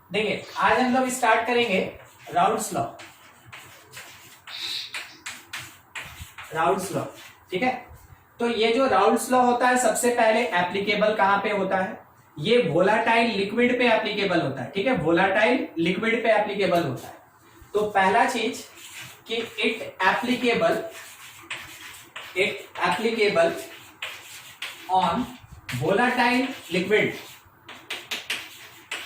देखिए आज हम लोग स्टार्ट करेंगे राउल्स लॉ। राउल्स लॉ, ठीक है। तो ये जो राउल्स लॉ होता है सबसे पहले एप्लीकेबल कहां पे होता है? ये वोलाटाइल लिक्विड पे एप्लीकेबल होता है, ठीक है। वोलाटाइल लिक्विड पे एप्लीकेबल होता है। तो पहला चीज कि it applicable on volatile liquid.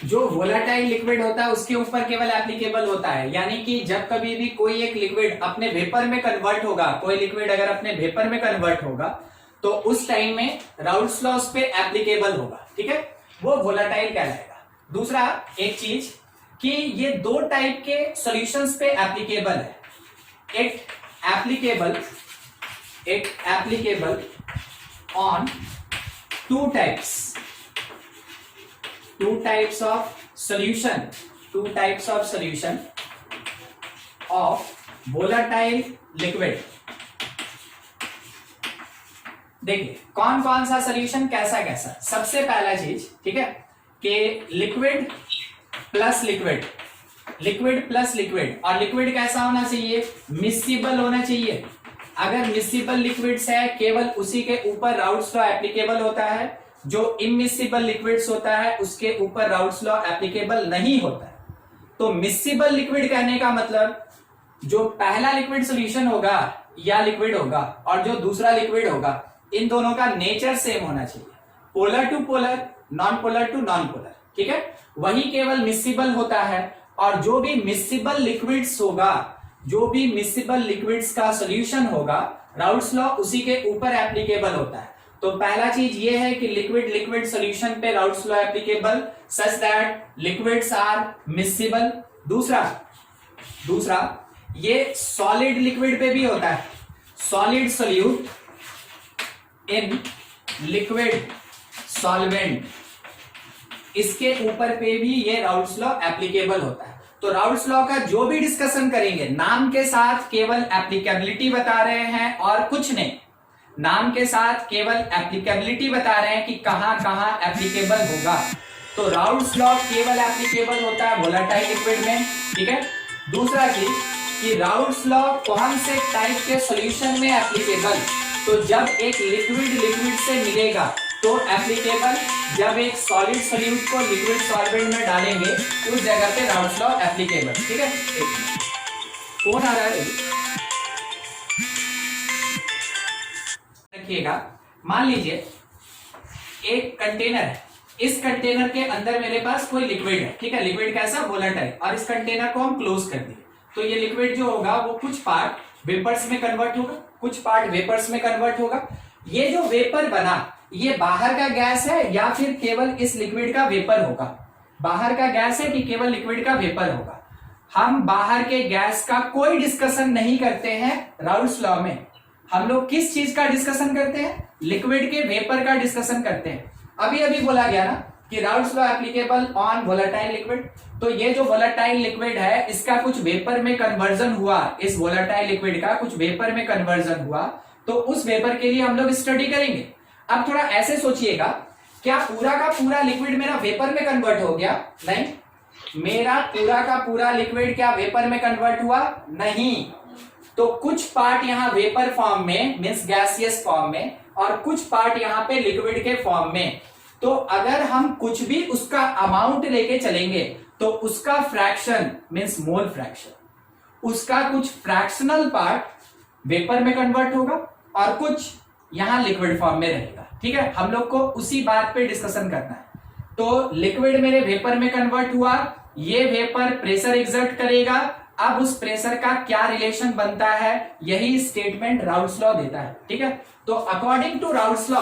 जो वोलाटाइल लिक्विड होता है उसके ऊपर केवल एप्लीकेबल होता है, यानी कि जब कभी भी कोई एक लिक्विड अपने वेपर में कन्वर्ट होगा, कोई लिक्विड अगर अपने वेपर में कन्वर्ट होगा तो उस टाइम में राउल्स लॉ पे एप्लीकेबल होगा, ठीक है। वो वोलाटाइल कहलाएगा। दूसरा एक चीज कि ये दो टाइप के सॉल्यूशंस पे एप्लीकेबल है। It applicable on two types of solution of volatile liquid। देखिए कौन कौन सा सोल्यूशन कैसा कैसा। सबसे पहला चीज, ठीक है, कि लिक्विड प्लस लिक्विड और लिक्विड कैसा होना चाहिए? मिसिबल होना चाहिए। अगर मिसिबल लिक्विड्स है केवल उसी के ऊपर राउल्स लॉ एप्लीकेबल होता है। जो इमिसिबल लिक्विड्स होता है उसके ऊपर राउल्स लॉ एप्लीकेबल नहीं होता है। तो मिसिबल लिक्विड कहने का मतलब जो पहला लिक्विड सॉल्यूशन होगा या लिक्विड होगा और जो दूसरा लिक्विड होगा, इन दोनों का नेचर सेम होना चाहिए। Polar to polar, non polar to non polar, ठीक है। वही केवल मिसिबल होता है। और जो भी मिसिबल लिक्विड्स होगा, जो भी मिसिबल लिक्विड्स का सॉल्यूशन होगा, राउल्स लॉ उसी के ऊपर एप्लीकेबल होता है। तो पहला चीज ये है कि लिक्विड सॉल्यूशन पे Raoult's law applicable such that liquids are miscible. दूसरा ये सॉलिड लिक्विड पे भी होता है। Solid solute in liquid solvent, इसके ऊपर पे भी ये राउल्स लॉ एप्लीकेबल होता है। तो राउल्स लॉ का जो भी डिस्कशन करेंगे, नाम के साथ केवल एप्लीकेबिलिटी बता रहे हैं और कुछ नहीं। नाम के साथ केवल एप्लीकेबिलिटी बता रहे हैं कि कहां कहां एप्लीकेबल होगा। तो राउल्स लॉ केवल एप्लीकेबल होता है वोलेटाइल लिक्विड में, ठीक है। दूसरा चीज कि राउल्स लॉ कौन से टाइप के सॉल्यूशन में एप्लीकेबल? तो जब एक लिक्विड से मिलेगा तो एप्लीकेबल, जब एक सॉलिड सोल्यूट को लिक्विड सॉल्वेंट में डालेंगे उस जगह पे राउल्स लॉ एप्लीकेबल, ठीक है। कौन आ रहा है? रखिएगा, मान लीजिए एक कंटेनर है। इस कंटेनर के अंदर मेरे पास कोई लिक्विड है, ठीक है। लिक्विड कैसा? वोलेटाइल। और इस कंटेनर को हम क्लोज कर दिए तो ये लिक्विड जो होगा वो कुछ पार्ट वेपर्स में कन्वर्ट होगा, कुछ पार्ट वेपर्स में कन्वर्ट होगा। ये जो वेपर बना, ये बाहर का गैस है या फिर केवल इस लिक्विड का वेपर होगा? बाहर का गैस है कि केवल लिक्विड का वेपर होगा? हम बाहर के गैस का कोई डिस्कशन नहीं करते हैं राउल्स लॉ में। हम लोग किस चीज का डिस्कशन करते हैं? लिक्विड के वेपर का डिस्कशन करते हैं। अभी अभी बोला गया ना कि Raoul's law applicable on volatile liquid. तो ये जो वोलेटाइल लिक्विड है इसका कुछ वेपर में कन्वर्जन हुआ, इस वोलेटाइल लिक्विड का कुछ वेपर में कन्वर्जन हुआ, तो उस वेपर के लिए हम लोग स्टडी करेंगे। अब थोड़ा ऐसे सोचिएगा, क्या पूरा का पूरा लिक्विड मेरा वेपर में कन्वर्ट हो गया? नहीं। मेरा पूरा का पूरा लिक्विड क्या वेपर में कन्वर्ट हुआ? नहीं। तो कुछ पार्ट यहाँ वेपर फॉर्म में, मींस गैसियस फॉर्म में, और कुछ पार्ट यहाँ पे लिक्विड के फॉर्म में। तो अगर हम कुछ भी उसका अमाउंट लेके चलेंगे तो उसका फ्रैक्शन मींस मोल फ्रैक्शन, उसका कुछ फ्रैक्शनल पार्ट वेपर में कन्वर्ट होगा और कुछ यहां लिक्विड फॉर्म में रहेगा, ठीक है। हम लोग को उसी बात पे डिस्कशन करना है। तो लिक्विड मेरे वेपर में कन्वर्ट हुआ, ये वेपर प्रेशर एक्सर्ट करेगा। अब उस प्रेशर का क्या रिलेशन बनता है, यही स्टेटमेंट राउल्स लॉ देता है, ठीक है। तो अकॉर्डिंग टू राउल्स लॉ,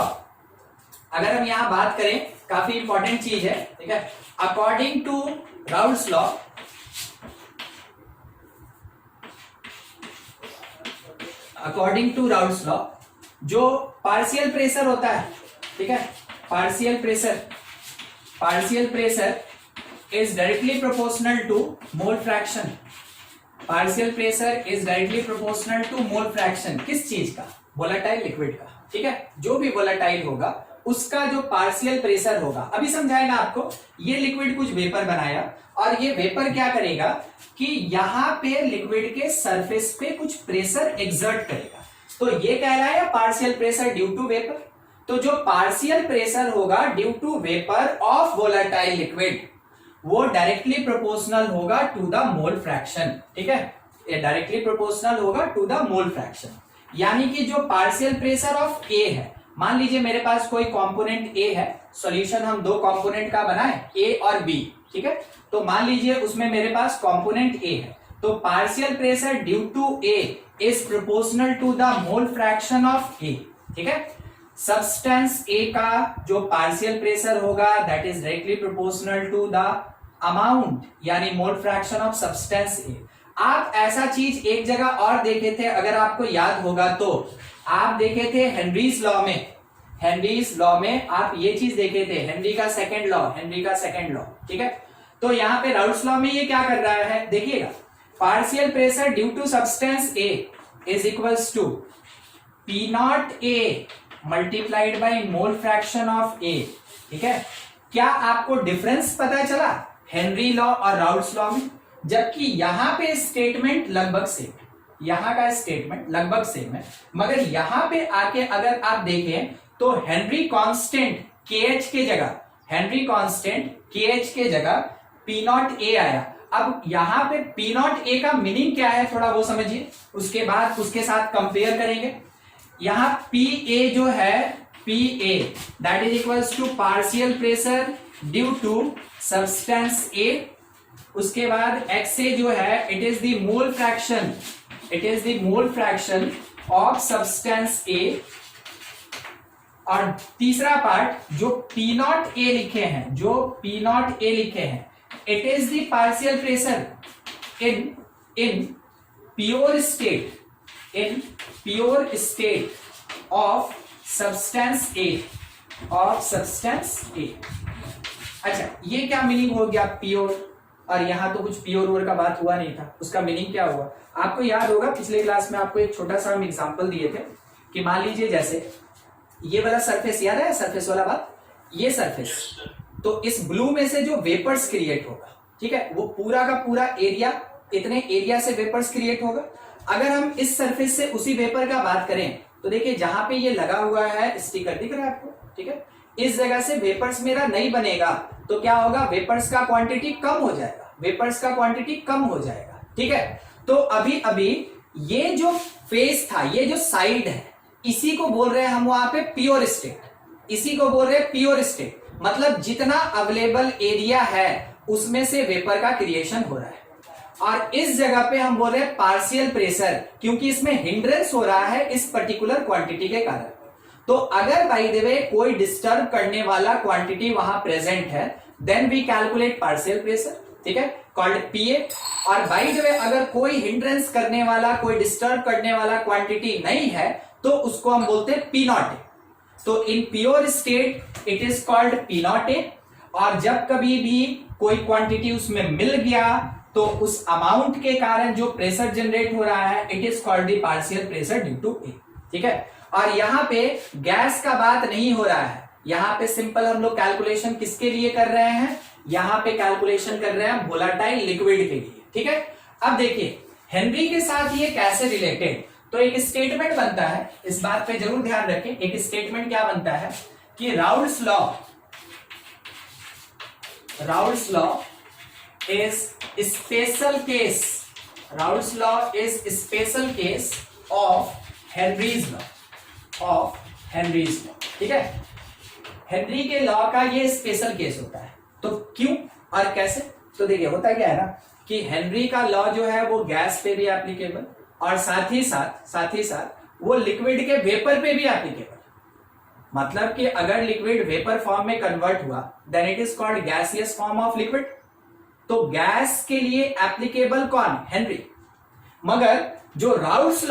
अगर हम यहां बात करें, काफी इंपॉर्टेंट चीज है, ठीक है। अकॉर्डिंग टू राउल्स लॉ, जो पार्शियल प्रेशर होता है, ठीक है, partial pressure is directly proportional to mole fraction. Partial pressure is directly proportional to mole fraction. किस चीज का? वोलेटाइल लिक्विड का, ठीक है। जो भी वोलेटाइल होगा उसका जो पार्शियल प्रेशर होगा, अभी समझाएगा आपको। ये लिक्विड कुछ वेपर बनाया और ये वेपर क्या करेगा कि यहां पे लिक्विड के सरफेस पे कुछ प्रेशर एक्सर्ट करेगा, तो ये कहलाया partial pressure due to vapour. तो जो पार्शियल प्रेशर होगा due to vapour of volatile liquid वो डायरेक्टली प्रोपोर्शनल होगा टू द मोल फ्रैक्शन। ठीक है, ये डायरेक्टली प्रोपोर्शनल होगा टू द मोल फ्रैक्शन। यानी कि जो पार्शियल प्रेशर ऑफ ए है, मान लीजिए मेरे पास कोई कंपोनेंट ए है, सॉल्यूशन हम दो कंपोनेंट का बनाए ए और बी। ठीक है, तो मान लीजिए उसमें मेरे पास कंपोनेंट ए है, तो partial pressure due to A is proportional to the mole fraction of A. ठीक है, सब्सटेंस ए का जो पार्शियल प्रेशर होगा that is directly proportional to the amount यानी mole fraction of substance A. आप ऐसा चीज एक जगह और देखे थे, अगर आपको याद होगा तो आप देखे थे हेनरीज लॉ में। हेनरीज लॉ में आप ये चीज देखे थे, हेनरी का सेकंड लॉ। ठीक है, तो यहाँ पे राउल्ट्स लॉ में ये क्या कर रहा है देखिएगा, partial pressure due to substance A is equals to P not A multiplied by mole fraction of A. ठीक है, क्या आपको डिफरेंस पता चला हेनरी लॉ और राउल्ट्स लॉ में? जबकि यहां पे स्टेटमेंट लगभग सेम, यहां का स्टेटमेंट लगभग सेम है, मगर यहां पे आके अगर आप देखें तो हेनरी कांस्टेंट KH के जगह, हेनरी कांस्टेंट KH के जगह P नॉट ए आया। अब यहां पे P नॉट ए का मीनिंग क्या है थोड़ा वो समझिए, उसके बाद उसके साथ कंपेयर करेंगे। यहां PA जो है PA that is equals to partial pressure due to substance A। उसके बाद XA जो है it is the mole fraction, it is the mole fraction of substance A। और तीसरा पार्ट जो P नॉट A लिखे हैं, जो P नॉट A लिखे हैं it is the partial pressure in pure state, in pure state of substance A, of substance A। अच्छा, ये क्या मीनिंग हो गया प्योर, और यहां तो कुछ प्योर वर्ड का बात हुआ नहीं था, उसका मीनिंग क्या हुआ आपको याद होगा। पिछले क्लास में आपको एक छोटा सा हम एग्जांपल दिए थे कि मान लीजिए जैसे ये वाला सरफेस याद है, सरफेस वाला बात, ये सरफेस, तो इस ब्लू में से जो वेपर्स क्रिएट होगा, ठीक है, वो पूरा का पूरा एरिया, इतने एरिया से वेपर्स क्रिएट होगा। अगर हम इस सरफेस से उसी वेपर का बात करें तो देखिए जहां पे ये लगा हुआ है स्टिकर दिख रहा है आपको, ठीक है, इस जगह से वेपर्स मेरा नहीं बनेगा, तो क्या होगा, वेपर्स का क्वांटिटी कम हो जाएगा, वेपर्स का क्वांटिटी कम हो जाएगा। ठीक है, तो अभी अभी ये जो फेस था, ये जो साइड है, इसी को बोल रहे हैं हम वहां पे प्योर स्टेट, इसी को बोल रहे हैं प्योर स्टेट, मतलब जितना अवेलेबल एरिया है उसमें से वेपर का क्रिएशन हो रहा है। और इस जगह पे हम बोल रहे हैं पार्शियल प्रेशर, क्योंकि इसमें हिंड्रेंस हो रहा है इस पर्टिकुलर क्वांटिटी के कारण। तो अगर बाय द वे कोई डिस्टर्ब करने वाला क्वांटिटी वहां प्रेजेंट है then we calculate partial pressure, ठीक है, कॉल्ड PA। और बाय द वे अगर कोई हिंड्रेंस करने वाला, कोई डिस्टर्ब करने वाला क्वांटिटी नहीं है तो उसको हम बोलते हैं P नॉट ए। तो in pure state it is called P not A, और जब कभी भी कोई क्वांटिटी उसमें मिल गया तो उस अमाउंट के कारण जो प्रेशर जनरेट हो रहा है it is called the partial pressure due to A. ठीक है, और यहां पे गैस का बात नहीं हो रहा है, यहां पे सिंपल हम लोग कैलकुलेशन किसके लिए कर रहे हैं, यहां पे कैलकुलेशन कर रहे हैं वोलेटाइल लिक्विड के लिए। ठीक है, अब देखिए हेनरी के साथ ये कैसे रिलेटेड, तो एक स्टेटमेंट बनता है, इस बात पे जरूर ध्यान रखें, एक स्टेटमेंट क्या बनता है कि Raoult's law is special case, Raoult's law is special case of Henry's law, ठीक है, हेनरी के लॉ का ये स्पेशल केस होता है। तो क्यों और कैसे, तो देखिए होता क्या है ना कि हेनरी का लॉ जो है वो गैस पे भी एप्लीकेबल और साथ ही साथ वो लिक्विड के वेपर पे भी एप्लीकेबल। मतलब कि अगर लिक्विड वेपर फॉर्म में कन्वर्ट हुआ then it is called gaseous form of liquid. तो गैस के लिए एप्लीकेबल कौन, हेनरी। मगर जो राउल्ट्स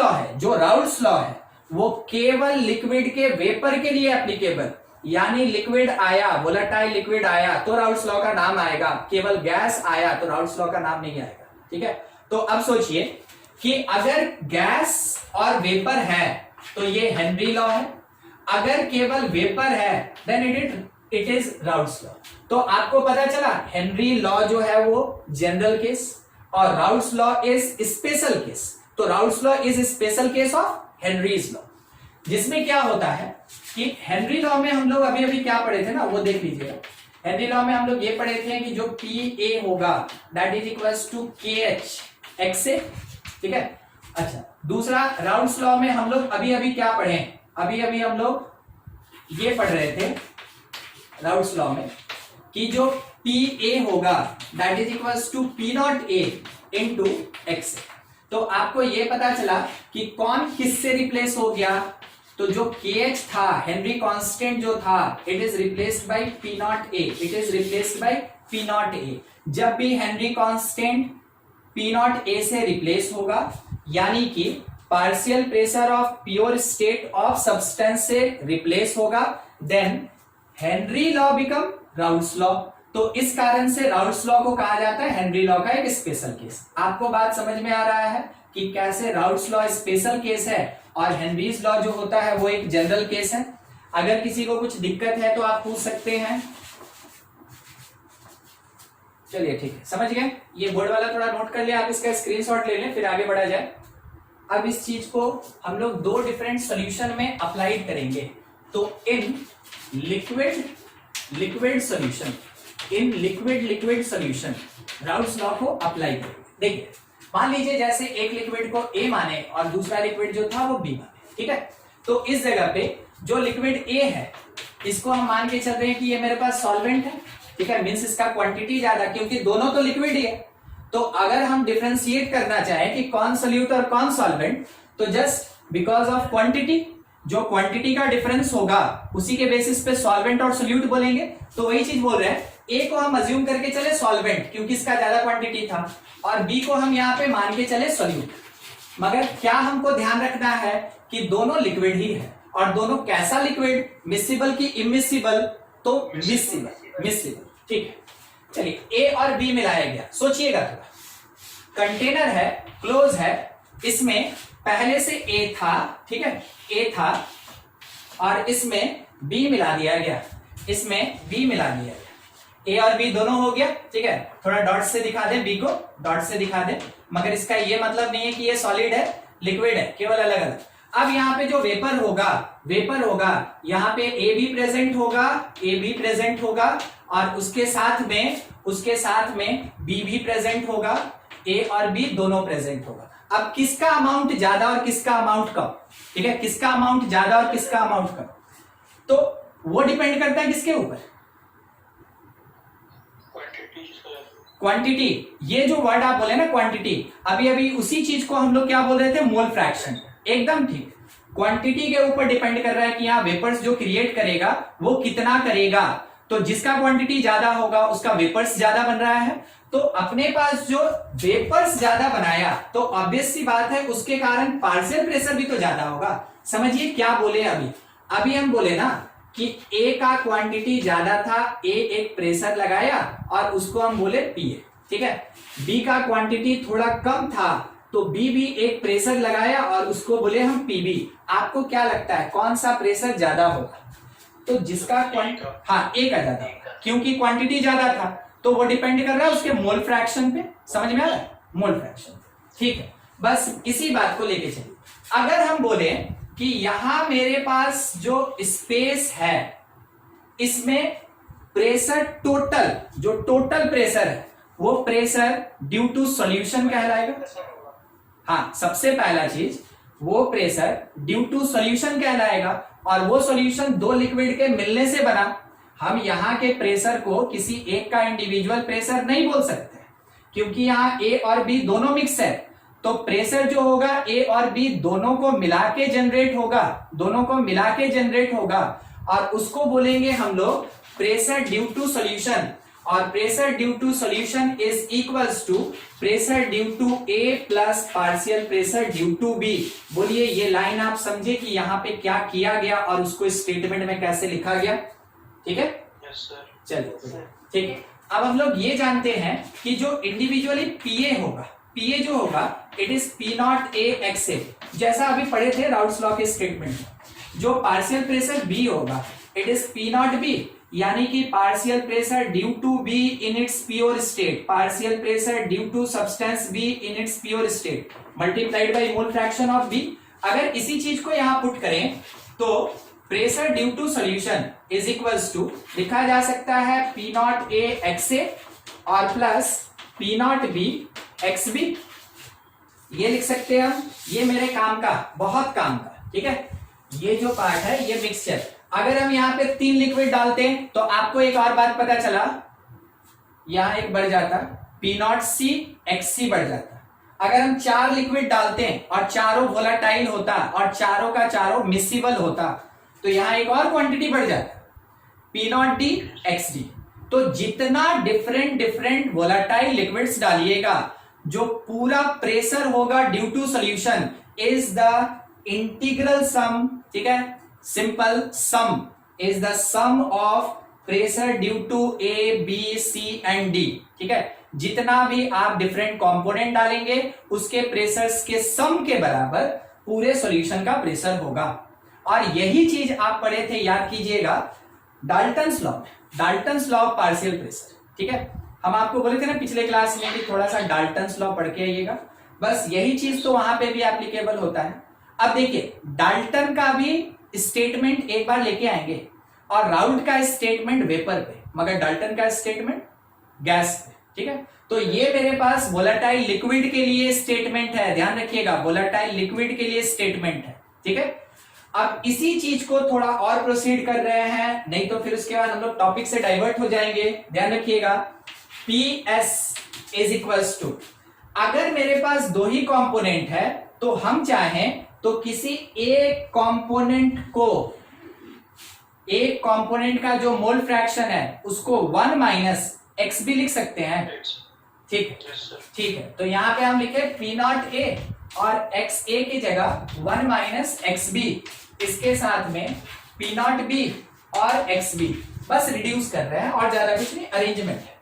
लॉ है वो केवल लिक्विड के वेपर के लिए एप्लीकेबल, यानी लिक्विड आया, वोलेटाइल लिक्विड आया तो राउल्ट्स लॉ का नाम आएगा, केवल गैस आया तो राउल्ट्स लॉ का नाम नहीं आएगा। ठीक है, तो अब सोचिए कि अगर गैस और वेपर है तो ये हेनरी लॉ है, अगर केवल वेपर है then it is Raoult's law. तो आपको पता चला हेनरी लॉ जो है वो जनरल केस और Raoult's law is special case. तो Raoult's law is special case of Henry's law, जिसमें क्या होता है कि हेनरी लॉ में हम लोग अभी अभी क्या पढ़े थे ना, वो देख लीजिएगा। हेनरी लॉ में हम लोग ये पढ़े थे कि जो पी ए होगा दैट इज इक्वल्स टू के एच एक्स से, ठीक है। अच्छा, दूसरा राउट्स लॉ में हम लोग अभी अभी क्या पढ़े, अभी अभी हम लोग ये पढ़ रहे थे राउट्स लॉ में कि जो पी ए होगा that is equals to P not A into X. तो आपको ये पता चला कि कौन किससे रिप्लेस हो गया, तो जो के एच था हेनरी कांस्टेंट जो था it is replaced by P not A, it is replaced by P not A. जब भी Henry constant P not A से रिप्लेस होगा यानी कि partial pressure of pure state of substance से रिप्लेस होगा then Henry law become Raoult's law. तो इस कारण से राउट्स लॉ को कहा जाता है हेनरी लॉ का एक स्पेशल केस। आपको बात समझ में आ रहा है कि कैसे राउट्स लॉ स्पेशल केस है और हेनरीज लॉ जो होता है वो एक जनरल केस है। अगर किसी को कुछ दिक्कत है तो आप पूछ सकते हैं। चलिए ठीक है, समझ गए। ये बोर्ड वाला थोड़ा नोट कर लिया, आप इसका स्क्रीनशॉट ले लें फिर आगे बढ़ा जाए। अब इस चीज को हम लोग दो डिफरेंट सॉल्यूशन में अप्लाइड करेंगे। तो in liquid solution, in liquid solution routes law को अप्लाई करेंगे। देखिए मान लीजिए जैसे एक लिक्विड को ए माने और दूसरा लिक्विड जो था वो बी माने, ठीक है। तो इस जगह पे जो लिक्विड ए है इसको हम मान के चल रहे हैं कि ये मेरे पास सॉल्वेंट है, ठीक है, मींस इसका क्वांटिटी ज्यादा, क्योंकि दोनों तो लिक्विड ही है। तो अगर हम डिफरेंशिएट करना चाहें कि कौन सोल्यूट और कौन सॉल्वेंट, तो जस्ट बिकॉज ऑफ क्वांटिटी, जो क्वांटिटी का डिफरेंस होगा उसी के बेसिस पे सॉल्वेंट और सोल्यूट बोलेंगे। तो वही चीज बोल रहे हैं, ए को हम अज्यूम करके चले सॉल्वेंट क्योंकि इसका ज्यादा क्वांटिटी था, और बी को हम यहाँ पे मान के चले सोल्यूट। मगर क्या हमको ध्यान रखना है कि दोनों लिक्विड ही है, और दोनों कैसा लिक्विड, मिसिबल की इमिसिबल, तो मिसिबल, ठीक है। चलिए ए और बी मिलाया गया, सोचिएगा थोड़ा। कंटेनर है, क्लोज है, इसमें पहले से ए था, ठीक है, ए था और इसमें बी मिला दिया गया, इसमें बी मिला दिया गया, ए और बी दोनों हो गया, ठीक है। थोड़ा डॉट से दिखा दे, बी को डॉट से दिखा दे, मगर इसका ये मतलब नहीं है कि ये सॉलिड है लिक्विड है, केवल अलग अलग। अब यहाँ पे जो वेपर होगा यहाँ पे ए भी प्रेजेंट होगा और उसके साथ में बी भी प्रेजेंट होगा, ए और बी दोनों प्रेजेंट होगा। अब किसका अमाउंट ज्यादा और किसका अमाउंट कम, ठीक है, किसका अमाउंट ज्यादा और किसका अमाउंट कम, तो वो डिपेंड करता है किसके ऊपर, क्वांटिटी। ये जो वर्ड आप बोले ना क्वांटिटी, अभी अभी उसी चीज को हम लोग क्या बोल रहे थे, मोल फ्रैक्शन, एकदम ठीक। क्वांटिटी के ऊपर डिपेंड कर रहा है कि यहाँ वेपर्स जो क्रिएट करेगा वो कितना करेगा। तो जिसका क्वांटिटी ज्यादा होगा उसका वेपर्स ज्यादा बन रहा है, तो अपने पास जो वेपर्स ज्यादा बनाया तो ऑब्वियस सी बात है उसके कारण पार्शियल प्रेशर भी तो ज्यादा होगा। समझिए क्या बोले अभी हम बोले ना कि ए का क्वांटिटी ज्यादा था, ए एक प्रेशर लगाया और उसको हम बोले पीए, ठीक है। बी का क्वांटिटी थोड़ा कम था तो बी भी एक प्रेशर लगाया और उसको बोले हम पीबी। आपको क्या लगता है कौन सा प्रेशर ज्यादा होगा, तो जिसका हाँ ए का ज्यादा होगा, क्योंकि क्वांटिटी ज्यादा था, तो वो डिपेंड कर रहा है उसके मोल फ्रैक्शन पे। समझ में आ रहा है, मोल फ्रैक्शन, ठीक है। बस इसी बात को लेके चलिए। अगर हम बोले कि यहां मेरे पास जो स्पेस है इसमें प्रेशर टोटल, जो टोटल प्रेशर है वो प्रेशर ड्यू टू सॉल्यूशन कहलाएगा। हाँ, सबसे पहला चीज वो प्रेशर ड्यू टू सॉल्यूशन कहलाएगा, और वो सॉल्यूशन दो लिक्विड के मिलने से बना। हम यहाँ के प्रेशर को किसी एक का इंडिविजुअल प्रेशर नहीं बोल सकते क्योंकि यहाँ ए और बी दोनों मिक्स है। तो प्रेशर जो होगा ए और बी दोनों को मिला के जनरेट होगा, और उसको बोलेंगे हम लोग प्रेशर ड्यू टू सॉल्यूशन। और pressure due to solution is equals to pressure due to A plus partial pressure due to B. बोलिए ये लाइन आप समझे कि यहाँ पे क्या किया गया और उसको स्टेटमेंट में कैसे लिखा गया, ठीक है। चलिए ठीक है। अब हम लोग ये जानते हैं कि जो इंडिविजुअली पीए होगा, पीए जो होगा it is P not A X A, जैसा अभी पढ़े थे राउट्स लॉ के स्टेटमेंट में। जो पार्शियल प्रेशर बी होगा it is P not B, यानी कि partial pressure due to B in its pure state, partial pressure due to substance B in its pure state multiplied by mole fraction of B. अगर इसी चीज को यहां put करें तो pressure due to solution is equals to लिखा जा सकता है P not A X A और plus P not B x B, ये लिख सकते हैं हम। ये मेरे काम का, बहुत काम का, ठीक है। ये जो पार्ट है ये मिक्सचर, अगर हम यहाँ पे 3 लिक्विड डालते हैं तो आपको एक और बात पता चला, यहां एक बढ़ जाता पी नॉट सी एक्स सी बढ़ जाता। अगर हम 4 लिक्विड डालते हैं और चारों वोलाटाइल होता और चारों का चारों मिसिबल होता तो यहां एक और क्वांटिटी बढ़ जाता P not D x D. तो जितना डिफरेंट वोलाटाइल लिक्विड्स डालिएगा, जो पूरा प्रेशर होगा due to solution is the integral sum, ठीक है, simple sum is the sum of pressure due to A B C and D, ठीक है। जितना भी आप डिफरेंट कंपोनेंट डालेंगे उसके प्रेशर्स के सम के बराबर पूरे सॉल्यूशन का प्रेशर होगा। और यही चीज आप पढ़े थे, याद कीजिएगा, Dalton's law, Dalton's law of partial pressure, ठीक है। हम आपको बोले थे ना पिछले क्लास में कि थोड़ा सा डाल्टन्स लॉ पढ़ के आइएगा, बस यही चीज तो वहां पे भी एप्लीकेबल होता है। अब देखिए डाल्टन का भी स्टेटमेंट एक बार लेके आएंगे और राउल्ट का स्टेटमेंट वेपर पे, मगर डाल्टन का स्टेटमेंट गैस पे, ठीक है। तो ये मेरे पास वोलेटाइल लिक्विड के लिए स्टेटमेंट है, ध्यान रखिएगा, वोलेटाइल लिक्विड के लिए स्टेटमेंट है, ठीक है। अब इसी चीज को थोड़ा और प्रोसीड कर रहे हैं, नहीं तो फिर उसके बाद हम लोग टॉपिक से डाइवर्ट हो जाएंगे। ध्यान रखिएगा PS इज इक्वल्स टू, अगर मेरे पास 2 ही कंपोनेंट है तो हम चाहें तो किसी एक कंपोनेंट को, एक कंपोनेंट का जो मोल फ्रैक्शन है उसको 1 माइनस एक्स भी लिख सकते हैं, ठीक, ठीक है। तो यहां पे हम लिखे पी नॉट ए और एक्स ए की जगह 1 माइनस एक्स बी, इसके साथ में पी नॉट बी और एक्स बी, बस रिड्यूस कर रहे हैं और ज्यादा कुछ नहीं, अरेंजमेंट है।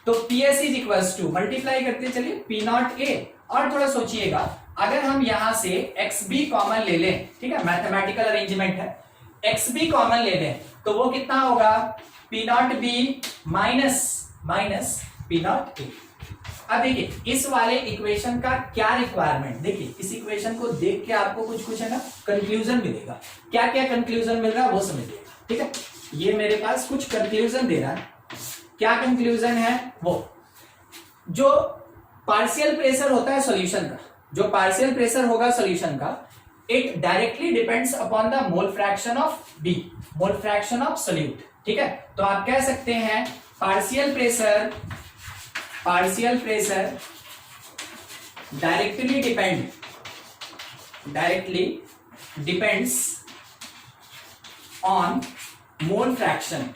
तो PS is equals to multiply करते चलिए पी नॉट ए, और थोड़ा सोचिएगा अगर हम यहां से एक्स बी कॉमन ले लें, ठीक है, मैथमेटिकल अरेंजमेंट है, एक्स बी कॉमन ले लें तो वो कितना होगा P not B minus P not ए। अब देखिए इस वाले इक्वेशन का क्या रिक्वायरमेंट, देखिए इस इक्वेशन को देख के आपको कुछ है ना कंक्लूजन मिलेगा, क्या क्या कंक्लूजन मिल रहा है वो समझिएगा, ठीक है। ये मेरे पास कुछ कंक्लूजन दे रहा है, क्या कंक्लूजन है वो, जो पार्शियल प्रेशर होता है सॉल्यूशन का, जो पार्शियल प्रेशर होगा सॉल्यूशन का, it directly depends upon the mole fraction of B, mole fraction of solute, ठीक है। तो आप कह सकते हैं partial pressure directly depends on mole fraction,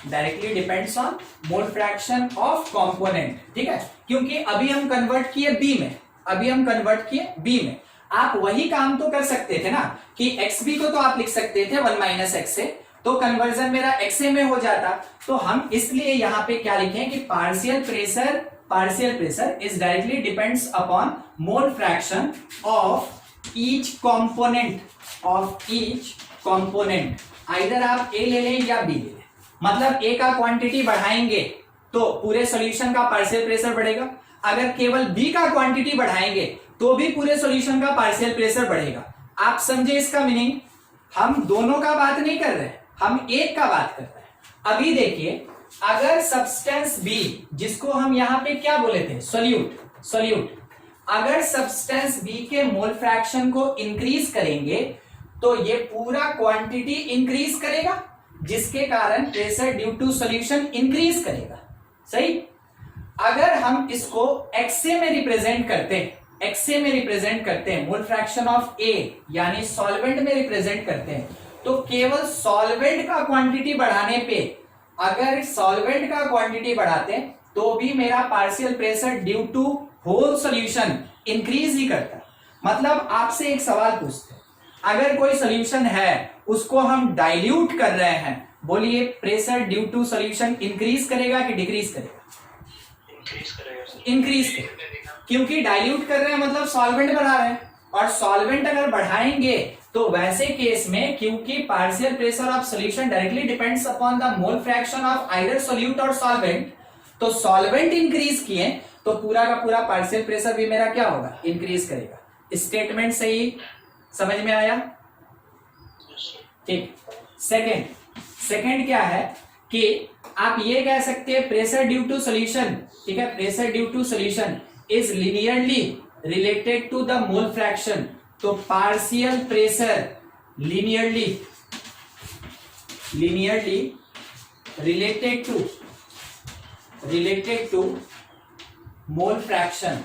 directly depends on mole fraction of component, ठीक है। क्योंकि अभी हम कन्वर्ट किए बी में, आप वही काम तो कर सकते थे ना कि एक्स बी को तो आप लिख सकते थे 1 माइनस एक्स ए, तो कन्वर्जन मेरा एक्सए में हो जाता। तो हम इसलिए यहां पे क्या लिखें कि partial pressure is directly depends upon mole fraction of each component, either आप ए ले लें या बी ले लें। मतलब ए का क्वांटिटी बढ़ाएंगे तो पूरे सॉल्यूशन का पार्शियल प्रेशर बढ़ेगा, अगर केवल बी का क्वांटिटी बढ़ाएंगे तो भी पूरे सॉल्यूशन का पार्शियल प्रेशर बढ़ेगा। आप समझे इसका मीनिंग, हम दोनों का बात नहीं कर रहे, हम एक का बात कर रहे हैं। अभी देखिए अगर सब्सटेंस बी, जिसको हम यहां पे क्या बोले थे, सॉल्यूट, अगर सब्सटेंस बी के मोल फ्रैक्शन को इंक्रीज करेंगे तो ये पूरा क्वांटिटी इंक्रीज करेगा, जिसके कारण pressure due to solution increase करेगा, सही। अगर हम इसको एक्सए में रिप्रेजेंट करते हैं, मोल फ्रैक्शन ऑफ ए यानी सॉल्वेंट में रिप्रेजेंट करते हैं, तो केवल सॉल्वेंट का क्वांटिटी बढ़ाने पे, अगर सॉल्वेंट का क्वांटिटी बढ़ाते हैं तो भी मेरा partial pressure due to whole solution increase ही करता। मतलब आपसे एक सवाल पूछते हैं, अगर कोई सॉल्यूशन है उसको हम डाइल्यूट कर रहे हैं, बोलिए pressure due to solution increase करेगा कि डिक्रीज करेगा? इंक्रीज करेगा, क्योंकि डाइल्यूट कर रहे हैं मतलब सॉल्वेंट बढ़ा रहे हैं, और सॉल्वेंट अगर बढ़ाएंगे तो वैसे केस में क्योंकि partial pressure of solution directly depends upon the mole fraction of either solute और सॉल्वेंट, तो सॉल्वेंट इंक्रीज किए तो पूरा का पूरा पार्शियल प्रेशर भी मेरा क्या होगा, इंक्रीज करेगा। स्टेटमेंट सही समझ में आया? ठीक। सेकंड क्या है कि आप ये कह सकते हैं प्रेशर ड्यू टू सॉल्यूशन, ठीक है, pressure due to solution is linearly related to the mole fraction. तो partial pressure linearly related to mole fraction,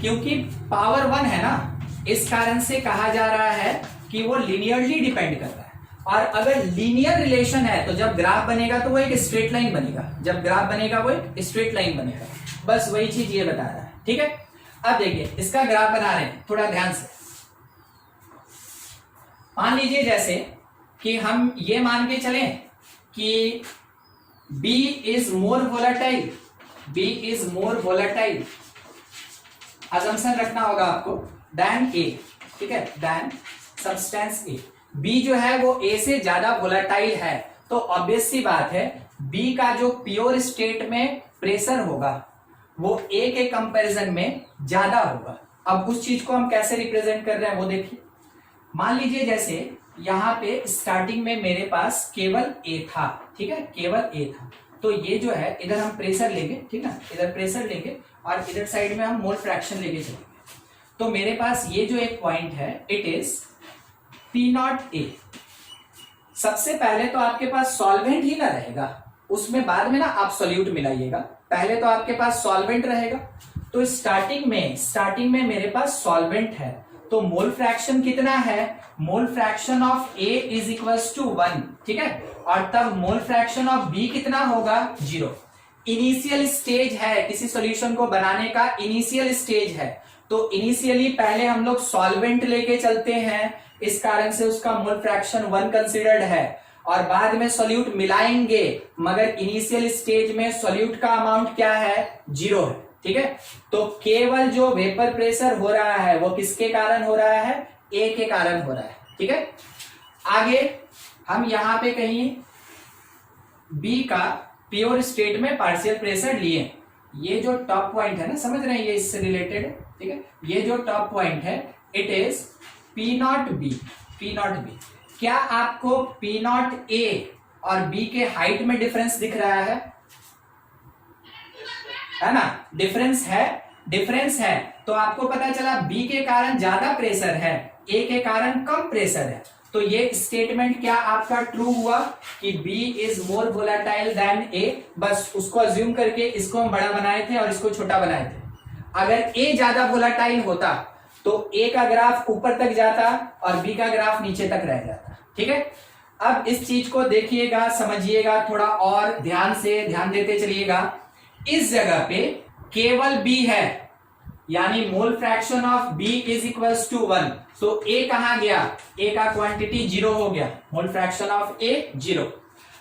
क्योंकि पावर 1 है ना, इस कारण से कहा जा रहा है कि वो लीनियरली डिपेंड कर रहा है। और अगर लीनियर रिलेशन है तो जब ग्राफ बनेगा तो वो एक स्ट्रेट लाइन बनेगा, जब ग्राफ बनेगा वो एक स्ट्रेट लाइन बनेगा। बस वही चीज ये बता रहा है, ठीक है। अब देखिए इसका ग्राफ बना रहे हैं, थोड़ा ध्यान से। मान लीजिए जैसे कि हम ये मान के चलें कि B is more volatile, assumption रखना होगा आपको, देन A, ठीक है, देन सब्सटेंस A। B जो है वो A से ज्यादा वोलेटाइल है, तो ऑब्वियस सी बात है B का जो प्योर स्टेट में प्रेशर होगा वो A के कंपैरिजन में ज्यादा होगा। अब उस चीज को हम कैसे रिप्रेजेंट कर रहे हैं वो देखिए। मान लीजिए जैसे यहाँ पे स्टार्टिंग में मेरे पास केवल A था, ठीक है, केवल A था, तो ये जो है इधर हम प्रेशर लेंगे, ठीक है, इधर प्रेशर लेंगे और इधर साइड में हम मोल फ्रैक्शन लेके चलेंगे। तो मेरे पास ये जो एक पॉइंट है इट इज P0A। सबसे पहले तो आपके पास सॉल्वेंट ही ना रहेगा, उसमें बाद में ना आप सॉल्यूट मिलाइएगा, पहले तो आपके पास सॉल्वेंट रहेगा। तो स्टार्टिंग में मेरे पास सॉल्वेंट है, तो मोल फ्रैक्शन कितना है, mole fraction of A is equals to 1, ठीक है, और तब मोल फ्रैक्शन ऑफ B कितना होगा, 0। इनिशियल स्टेज है किसी सॉल्यूशन को बनाने का, इनिशियल स्टेज है, तो इनिशियली पहले हम लोग सॉल्वेंट लेके चलते हैं, इस कारण से उसका मोल फ्रैक्शन 1 कंसीडर्ड है, और बाद में सॉल्यूट मिलाएंगे, मगर इनिशियल स्टेज में सॉल्यूट का अमाउंट क्या है, 0 है, ठीक है। तो केवल जो वेपर प्रेशर हो रहा है वो किसके कारण हो रहा है, A के कारण हो रहा है, ठीक है। आगे हम यहां पे कहीं B का प्योर स्टेट में पार्शियल प्रेशर लिए, ये जो टॉप पॉइंट है ना, समझ रहे हैं, ये इससे रिलेटेड है, ठीक है, ये जो टॉप पॉइंट है इट इज P0B। क्या आपको P0A और B के हाइट में डिफरेंस दिख रहा है ना, डिफरेंस है, तो आपको पता चला B के कारण ज्यादा प्रेशर है, A के कारण कम प्रेशर है। तो ये स्टेटमेंट क्या आपका ट्रू हुआ कि B is more volatile than A। बस उसको अज्यूम करके इसको हम बड़ा बनाए थे और इसको छोटा बनाए थे। अगर A ज्यादा वोलेटाइल होता तो A का ग्राफ ऊपर तक जाता और B का ग्राफ नीचे तक रह जाता, ठीक है। अब इस चीज को देखिएगा, समझिएगा, थोड़ा और ध्यान देते चलिएगा। इस जगह पे केवल B है, यानी mole fraction of B is equals to 1, तो A कहां गया, A का क्वांटिटी 0 हो गया, मोल फ्रैक्शन ऑफ A 0।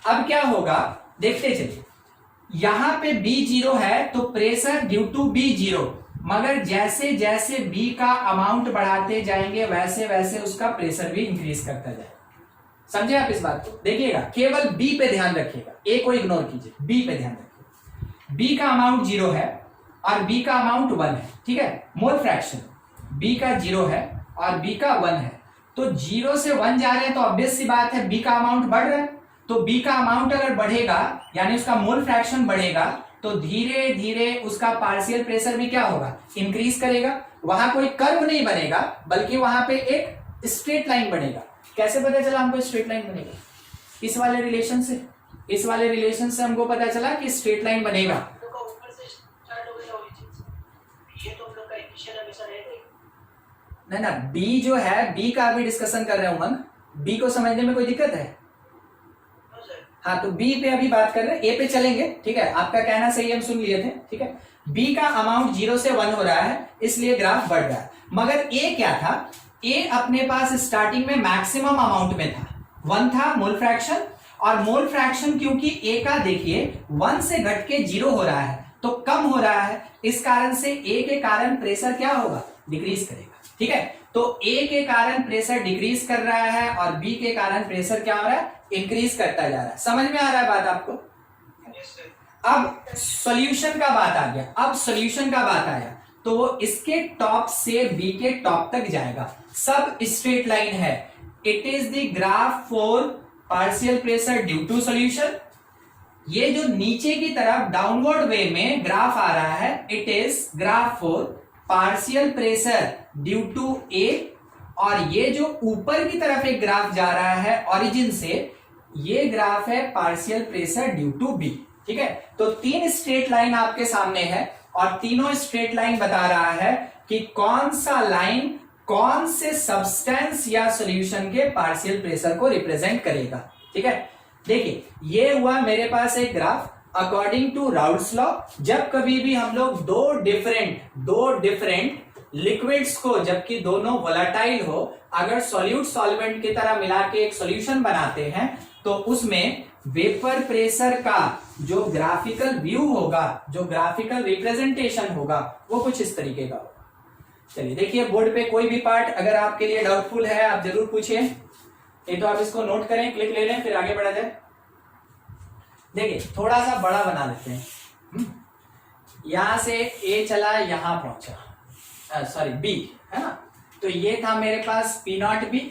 अब क्या होगा देखते चलिए, यहां पे B 0 है तो प्रेशर ड्यू टू B 0, मगर जैसे जैसे B का अमाउंट बढ़ाते जाएंगे वैसे वैसे उसका प्रेशर भी इंक्रीज करता जाएगा। समझे आप इस बात को? देखिएगा, केवल B पे ध्यान रखिएगा, A को इग्नोर कीजिए, B पे ध्यान रखिएगा। B का अमाउंट 0 है और B का अमाउंट 1 है, ठीक है, मोल फ्रैक्शन B का 0 है और B का 1 है, तो 0 से 1 जा रहे हैं तो ऑब्वियस सी बात है B का अमाउंट बढ़ रहा है। तो B का अमाउंट अगर बढ़ेगा यानी उसका मोल फ्रैक्शन बढ़ेगा तो धीरे धीरे उसका पार्शियल प्रेशर भी क्या होगा, इंक्रीज करेगा। वहां कोई कर्व नहीं बनेगा बल्कि वहां पे एक स्ट्रेट लाइन बनेगा। कैसे पता चला हमको स्ट्रेट लाइन बनेगा? इस वाले रिलेशन से हमको पता चला कि स्ट्रेट लाइन बनेगा। ना बी जो है, बी का अभी डिस्कशन कर रहे हैं उमंग, बी को समझने में कोई दिक्कत है? हाँ, तो बी पे अभी बात कर रहे हैं, ए पे चलेंगे, ठीक है। आपका कहना सही हम सुन लिए थे, ठीक है। बी का अमाउंट 0 से 1 हो रहा है इसलिए ग्राफ बढ़ रहा है, मगर ए क्या था, ए अपने पास स्टार्टिंग में मैक्सिमम अमाउंट में था, 1 था मोल फ्रैक्शन, और मोल फ्रैक्शन क्योंकि ए का देखिए 1 से घट के 0 हो रहा है तो कम हो रहा है, इस कारण से ए के कारण प्रेशर क्या होगा, डिक्रीज करेगा, ठीक है। तो ए के कारण प्रेशर डिक्रीज कर रहा है और बी के कारण प्रेशर क्या हो रहा है, इंक्रीज करता जा रहा है। समझ में आ रहा है बात आपको? अब सॉल्यूशन का बात आ गया, अब सॉल्यूशन का बात आया तो वो इसके टॉप से बी के टॉप तक जाएगा, सब स्ट्रेट लाइन है। It is the graph for partial pressure due to solution. ये जो नीचे की तरफ डाउनवर्ड वे में ग्राफ आ रहा है, it is graph for partial pressure due to A, और ये जो ऊपर की तरफ एक ग्राफ जा रहा है ओरिजिन से, ये ग्राफ है partial pressure due to B. ठीक है, तो 3 स्ट्रेट लाइन आपके सामने है और तीनों स्ट्रेट लाइन बता रहा है कि कौन सा लाइन कौन से सब्सटेंस या सॉल्यूशन के पार्शियल प्रेशर को रिप्रेजेंट करेगा। ठीक है, देखिए ये हुआ मेरे पास एक graph according to Raoult's law. जब कभी भी हम लोग दो डिफरेंट लिक्विड्स को, जबकि दोनों वोलेटाइल हो, अगर सॉल्यूट सॉल्वेंट की तरह मिला के एक सॉल्यूशन बनाते हैं तो उसमें वेपर प्रेशर का जो ग्राफिकल व्यू होगा, जो ग्राफिकल रिप्रेजेंटेशन होगा, वो कुछ इस तरीके का होगा। चलिए देखिए बोर्ड पे कोई भी पार्ट अगर आपके लिए डाउटफुल है आप जरूर पूछिए, ये तो आप इसको नोट करें, क्लिक ले लें, फिर आगे बढ़ा जाए। देखिए थोड़ा सा बड़ा बना लेते हैं। यहां से ए चला यहां पहुंचा, सॉरी बी है ना, तो ये था मेरे पास पी नॉट बी।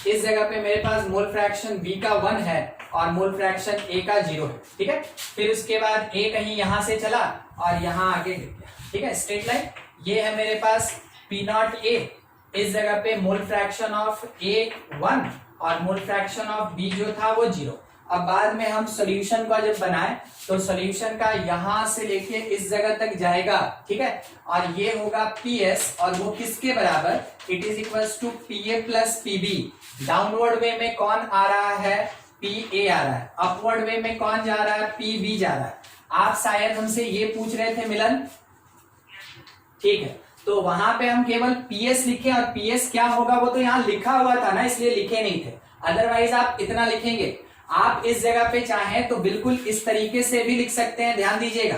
इस जगह पे मेरे पास मोल फ्रैक्शन बी का 1 है और मोल फ्रैक्शन ए का 0 है। ठीक है, फिर उसके बाद ए कहीं यहां से चला और यहां आगे गिर गया। ठीक है, स्ट्रेट लाइन ये है मेरे पास पी नॉट ए, इस जगह पे मोल फ्रैक्शन ऑफ ए 1 और मोल फ्रैक्शन ऑफ बी जो था वो 0। अब बाद में हम सॉल्यूशन का जब बनाए तो सॉल्यूशन का यहां से लेके इस जगह तक जाएगा। ठीक है, और ये होगा पीएस और वो किसके बराबर, it is equals to PA plus PB. Downward way में कौन आ रहा है, पी ए आ रहा है, अपवर्ड वे में कौन जा रहा है, पी बी जा रहा है। आप शायद हमसे ये पूछ रहे थे मिलन, ठीक है, तो वहां पे हम केवल पीएस लिखे और पीएस क्या होगा वो तो यहाँ लिखा हुआ था ना, इसलिए लिखे नहीं थे, अदरवाइज आप इतना लिखेंगे। आप इस जगह पे चाहें तो बिल्कुल इस तरीके से भी लिख सकते हैं। ध्यान दीजिएगा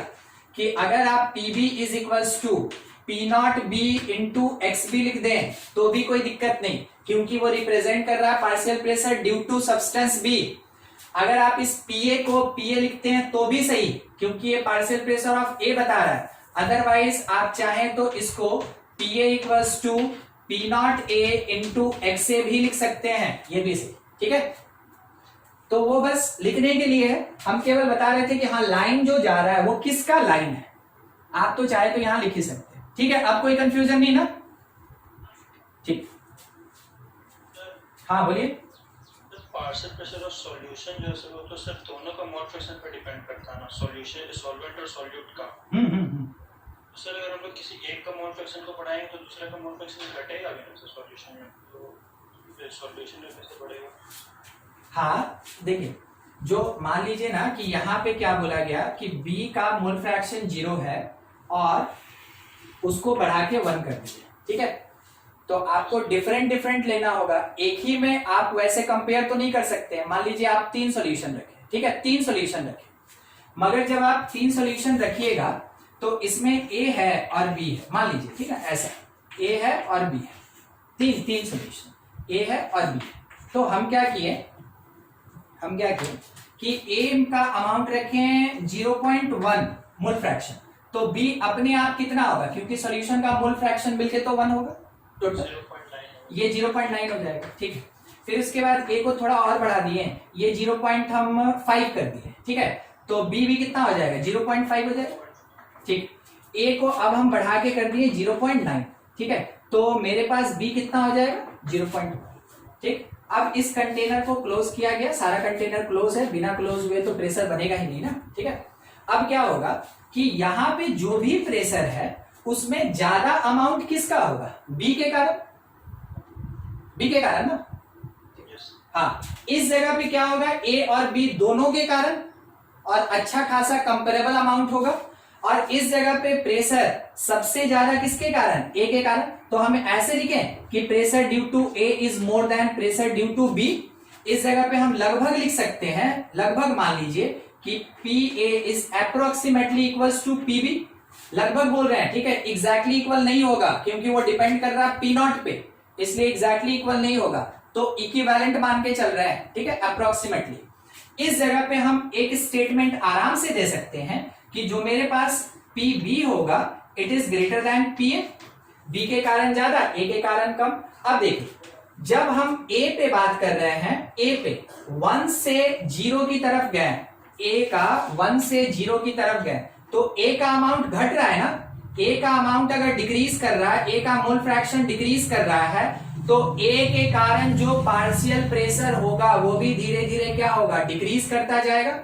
कि अगर आप PB is equals to P not B into X B लिख दें तो भी कोई दिक्कत नहीं, क्योंकि वो रिप्रेजेंट कर रहा है partial pressure due to substance B. अगर आप इस पीए को पीए लिखते हैं तो भी सही, क्योंकि ये पार्शियल प्रेशर ऑफ ए बता रहा है। अदरवाइज आप चाहें तो इसको PA equals to P not A into X A भी लिख सकते हैं, ये भी सही। ठीक है, तो वो बस लिखने के लिए हम केवल बता रहे थे कि हाँ लाइन जो जा रहा है वो किसका लाइन है। आप तो चाहे तो यहां लिख ही सकते हैं। ठीक है, अब कोई कंफ्यूजन नहीं ना? ठीक, हाँ बोलिए। पार्शियल प्रेशर और सॉल्यूशन जो है वो तो सिर्फ दोनों का मोल फ्रैक्शन पर डिपेंड करता है ना, सॉल्यूशन सॉल्वेंट और सॉल्यूट का। सर अगर हम लोग किसी एक का मोल फ्रैक्शन को बढ़ाएंगे तो दूसरे का मोल फ्रैक्शन घटेगा भी ना सॉल्यूशन में, तो सॉल्यूशन में कैसे बढ़ेगा? हाँ देखिए, जो मान लीजिए ना कि यहाँ पे क्या बोला गया कि B का मोल फ्रैक्शन 0 है और उसको बढ़ा के 1 कर दीजिए। ठीक है, तो आपको डिफरेंट लेना होगा, एक ही में आप वैसे कंपेयर तो नहीं कर सकते हैं। मान लीजिए आप 3 सॉल्यूशन रखें, ठीक है, 3 सॉल्यूशन रखें, मगर जब आप 3 सॉल्यूशन रखिएगा तो इसमें A है और B है, मान लीजिए, ठीक है, ऐसा A है और B है, तीन सॉल्यूशन A है और B है। तो हम क्या किए कि A का अमाउंट रखें 0.1 मोल फ्रैक्शन, तो B अपने आप कितना होगा, क्योंकि सॉल्यूशन का मोल फ्रैक्शन मिलके तो 1 होगा टोटल, ये 0.9 हो जाएगा। ठीक है, फिर उसके बाद A को थोड़ा और बढ़ा दिए, ये 0.5 कर दिए। ठीक है, तो B भी कितना हो जाएगा, 0.5 हो जाएगा। ठीक, A को अब हम बढ़ा के कर दिए 0.9। ठीक है, तो मेरे पास B कितना हो जाएगा, 0.1। ठीक, अब इस कंटेनर को क्लोज किया गया, सारा कंटेनर क्लोज है, बिना क्लोज हुए तो प्रेशर बनेगा ही नहीं ना। ठीक है, अब क्या होगा कि यहाँ पे जो भी प्रेशर है उसमें ज्यादा अमाउंट किसका होगा, बी के कारण ना। हाँ, इस जगह पे क्या होगा, ए और बी दोनों के कारण, और अच्छा खासा कंपेरेबल अमाउंट होगा। और इस जगह पे प्रेशर सबसे ज्यादा किसके कारण, ए के कारण। तो हमें ऐसे लिखें कि pressure due to A is more than pressure due to B. इस जगह पे हम लगभग लिख सकते हैं, लगभग मान लीजिए कि P A is approximately equals to P B. लगभग बोल रहे हैं, ठीक है, एग्जैक्टली इक्वल नहीं होगा क्योंकि वो डिपेंड कर रहा है पी नॉट पे। इसलिए एग्जैक्टली इक्वल नहीं होगा, तो इक्विवेलेंट मान के चल रहा है, ठीक है, अप्रोक्सीमेटली। इस जगह पे हम एक स्टेटमेंट आराम से दे सकते हैं कि जो मेरे पास पी बी होगा it is greater than P A, B के कारण ज्यादा ए के कारण कम। अब देखिए जब हम ए पे बात कर रहे हैं, ए पे 1 से 0 की तरफ गए, ए का 1 से 0 की तरफ गए, तो ए का अमाउंट घट रहा है ना, ए का अमाउंट अगर डिक्रीज कर रहा है, ए का मोल फ्रैक्शन डिक्रीज कर रहा है, तो ए के कारण जो पार्शियल प्रेशर होगा वो भी धीरे धीरे क्या होगा, डिक्रीज करता जाएगा।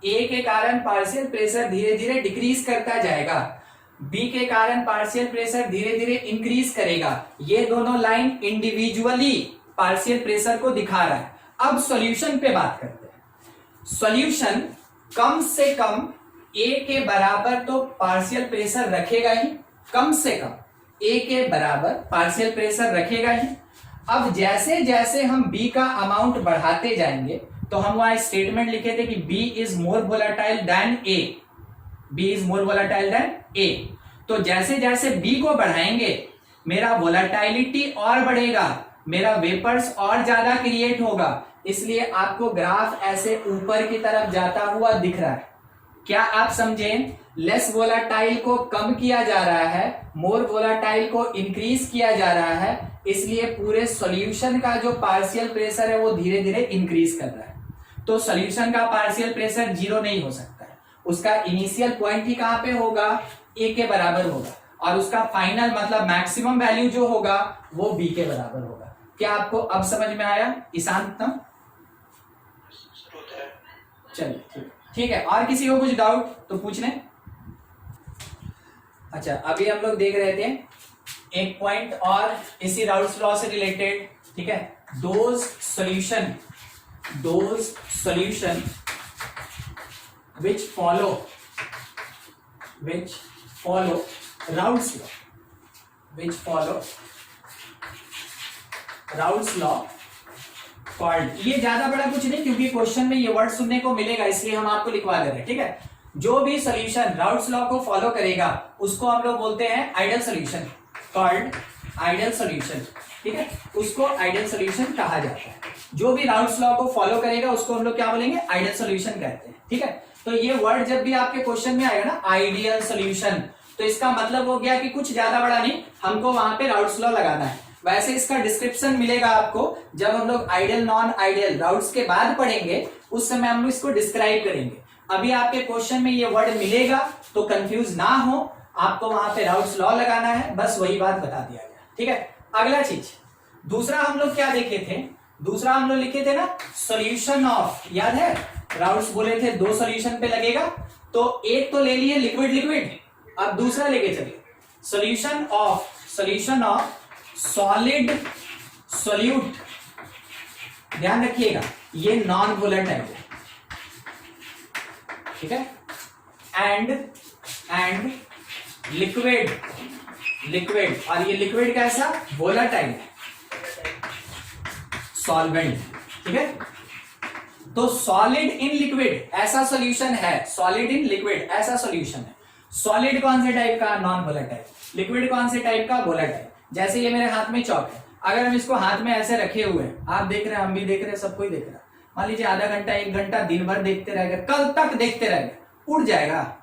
ए के कारण पार्शियल प्रेशर धीरे धीरे डिक्रीज करता जाएगा, बी के कारण पार्शियल प्रेशर धीरे धीरे इंक्रीज करेगा। ये दोनों लाइन इंडिविजुअली पार्शियल प्रेशर को दिखा रहा है। अब सॉल्यूशन पे बात करते हैं। सॉल्यूशन कम से कम ए के बराबर तो पार्शियल प्रेशर रखेगा ही, कम से कम ए के बराबर पार्शियल प्रेशर रखेगा ही। अब जैसे जैसे हम बी का अमाउंट बढ़ाते जाएंगे, तो हम वहां स्टेटमेंट लिखे थे कि B is more volatile than A, B is more volatile than A. तो जैसे जैसे बी को बढ़ाएंगे मेरा वोलाटाइलिटी और बढ़ेगा, मेरा वेपर्स और ज्यादा क्रिएट होगा, इसलिए आपको ग्राफ ऐसे ऊपर की तरफ जाता हुआ दिख रहा है। क्या आप समझें, लेस वोलाटाइल को कम किया जा रहा है, मोर वोलाटाइल को इंक्रीज किया जा रहा है, इसलिए पूरे सॉल्यूशन का जो पार्शियल प्रेशर है वो धीरे धीरे इंक्रीज कर रहा है। तो सॉल्यूशन का पार्शियल प्रेशर 0 नहीं हो सकता है, उसका इनिशियल पॉइंट ही कहां पे होगा, ए के बराबर होगा, और उसका फाइनल मतलब मैक्सिमम वैल्यू जो होगा वो बी के बराबर होगा। क्या आपको अब समझ में आया ईशांत? चलिए ठीक है, और किसी को कुछ डाउट तो पूछ लें। अच्छा, अभी हम लोग देख रहे थे एक पॉइंट और इसी राउल्स लॉ से रिलेटेड, ठीक है, those solution which follow Raoult's law called, ये ज्यादा बड़ा कुछ नहीं क्योंकि क्वेश्चन में ये वर्ड सुनने को मिलेगा, इसलिए हम आपको लिखवा दे रहे हैं, ठीक है। जो भी सॉल्यूशन राउल्ट्स लॉ को फॉलो करेगा उसको हम लोग बोलते हैं ideal solution, called ideal solution, ठीक है, उसको आइडियल सॉल्यूशन कहा जाता है। जो भी राउल्ट्स लॉ को फॉलो करेगा उसको हम लोग क्या बोलेंगे, आइडियल सॉल्यूशन कहते हैं, ठीक है। तो ये वर्ड जब भी आपके क्वेश्चन में आएगा ना आइडियल सॉल्यूशन, तो इसका मतलब हो गया कि कुछ ज्यादा बड़ा नहीं, हमको वहां पे राउल्ट्स लॉ लगाना है। वैसे इसका डिस्क्रिप्शन मिलेगा आपको जब हम लोग आइडियल नॉन आइडियल राउट्स के बाद पढ़ेंगे, उस समय हम इसको डिस्क्राइब करेंगे। अभी आपके क्वेश्चन में ये वर्ड मिलेगा तो कंफ्यूज ना हो, आपको वहां पे राउल्ट्स लॉ लगाना है, बस वही बात बता दिया गया, ठीक है। अगला चीज, दूसरा हम लोग क्या देखे थे, दूसरा हम लोग लिखे थे ना सॉल्यूशन ऑफ, याद है राउल्ट्स बोले थे 2 सॉल्यूशन पे लगेगा, तो एक तो ले लिए लिक्विड लिक्विड, अब दूसरा लेके चलिए सॉल्यूशन ऑफ सॉलिड सॉल्यूट। ध्यान रखिएगा ये नॉन वोलेटाइल है, ठीक है, एंड लिक्विड, और ये लिक्विड कैसा, वोलेटाइल है, सॉल्वेंट, ठीक है। तो सॉलिड इन लिक्विड ऐसा सॉल्यूशन है, सॉलिड इन लिक्विड ऐसा सॉल्यूशन है। सॉलिड कौन से टाइप का, नॉन वोलेटाइल, लिक्विड कौन से टाइप का, वोलेटाइल। जैसे ये मेरे हाथ में चौक है, अगर हम इसको हाथ में ऐसे रखे हुए हैं, आप देख रहे हैं, हम भी देख रहे हैं, सब कोई देख रहा है, मान लीजिए आधा घंटा 1 घंटा दिन भर देखते रहेगा, कल तक देखते रहेगा, उड़ जाएगा,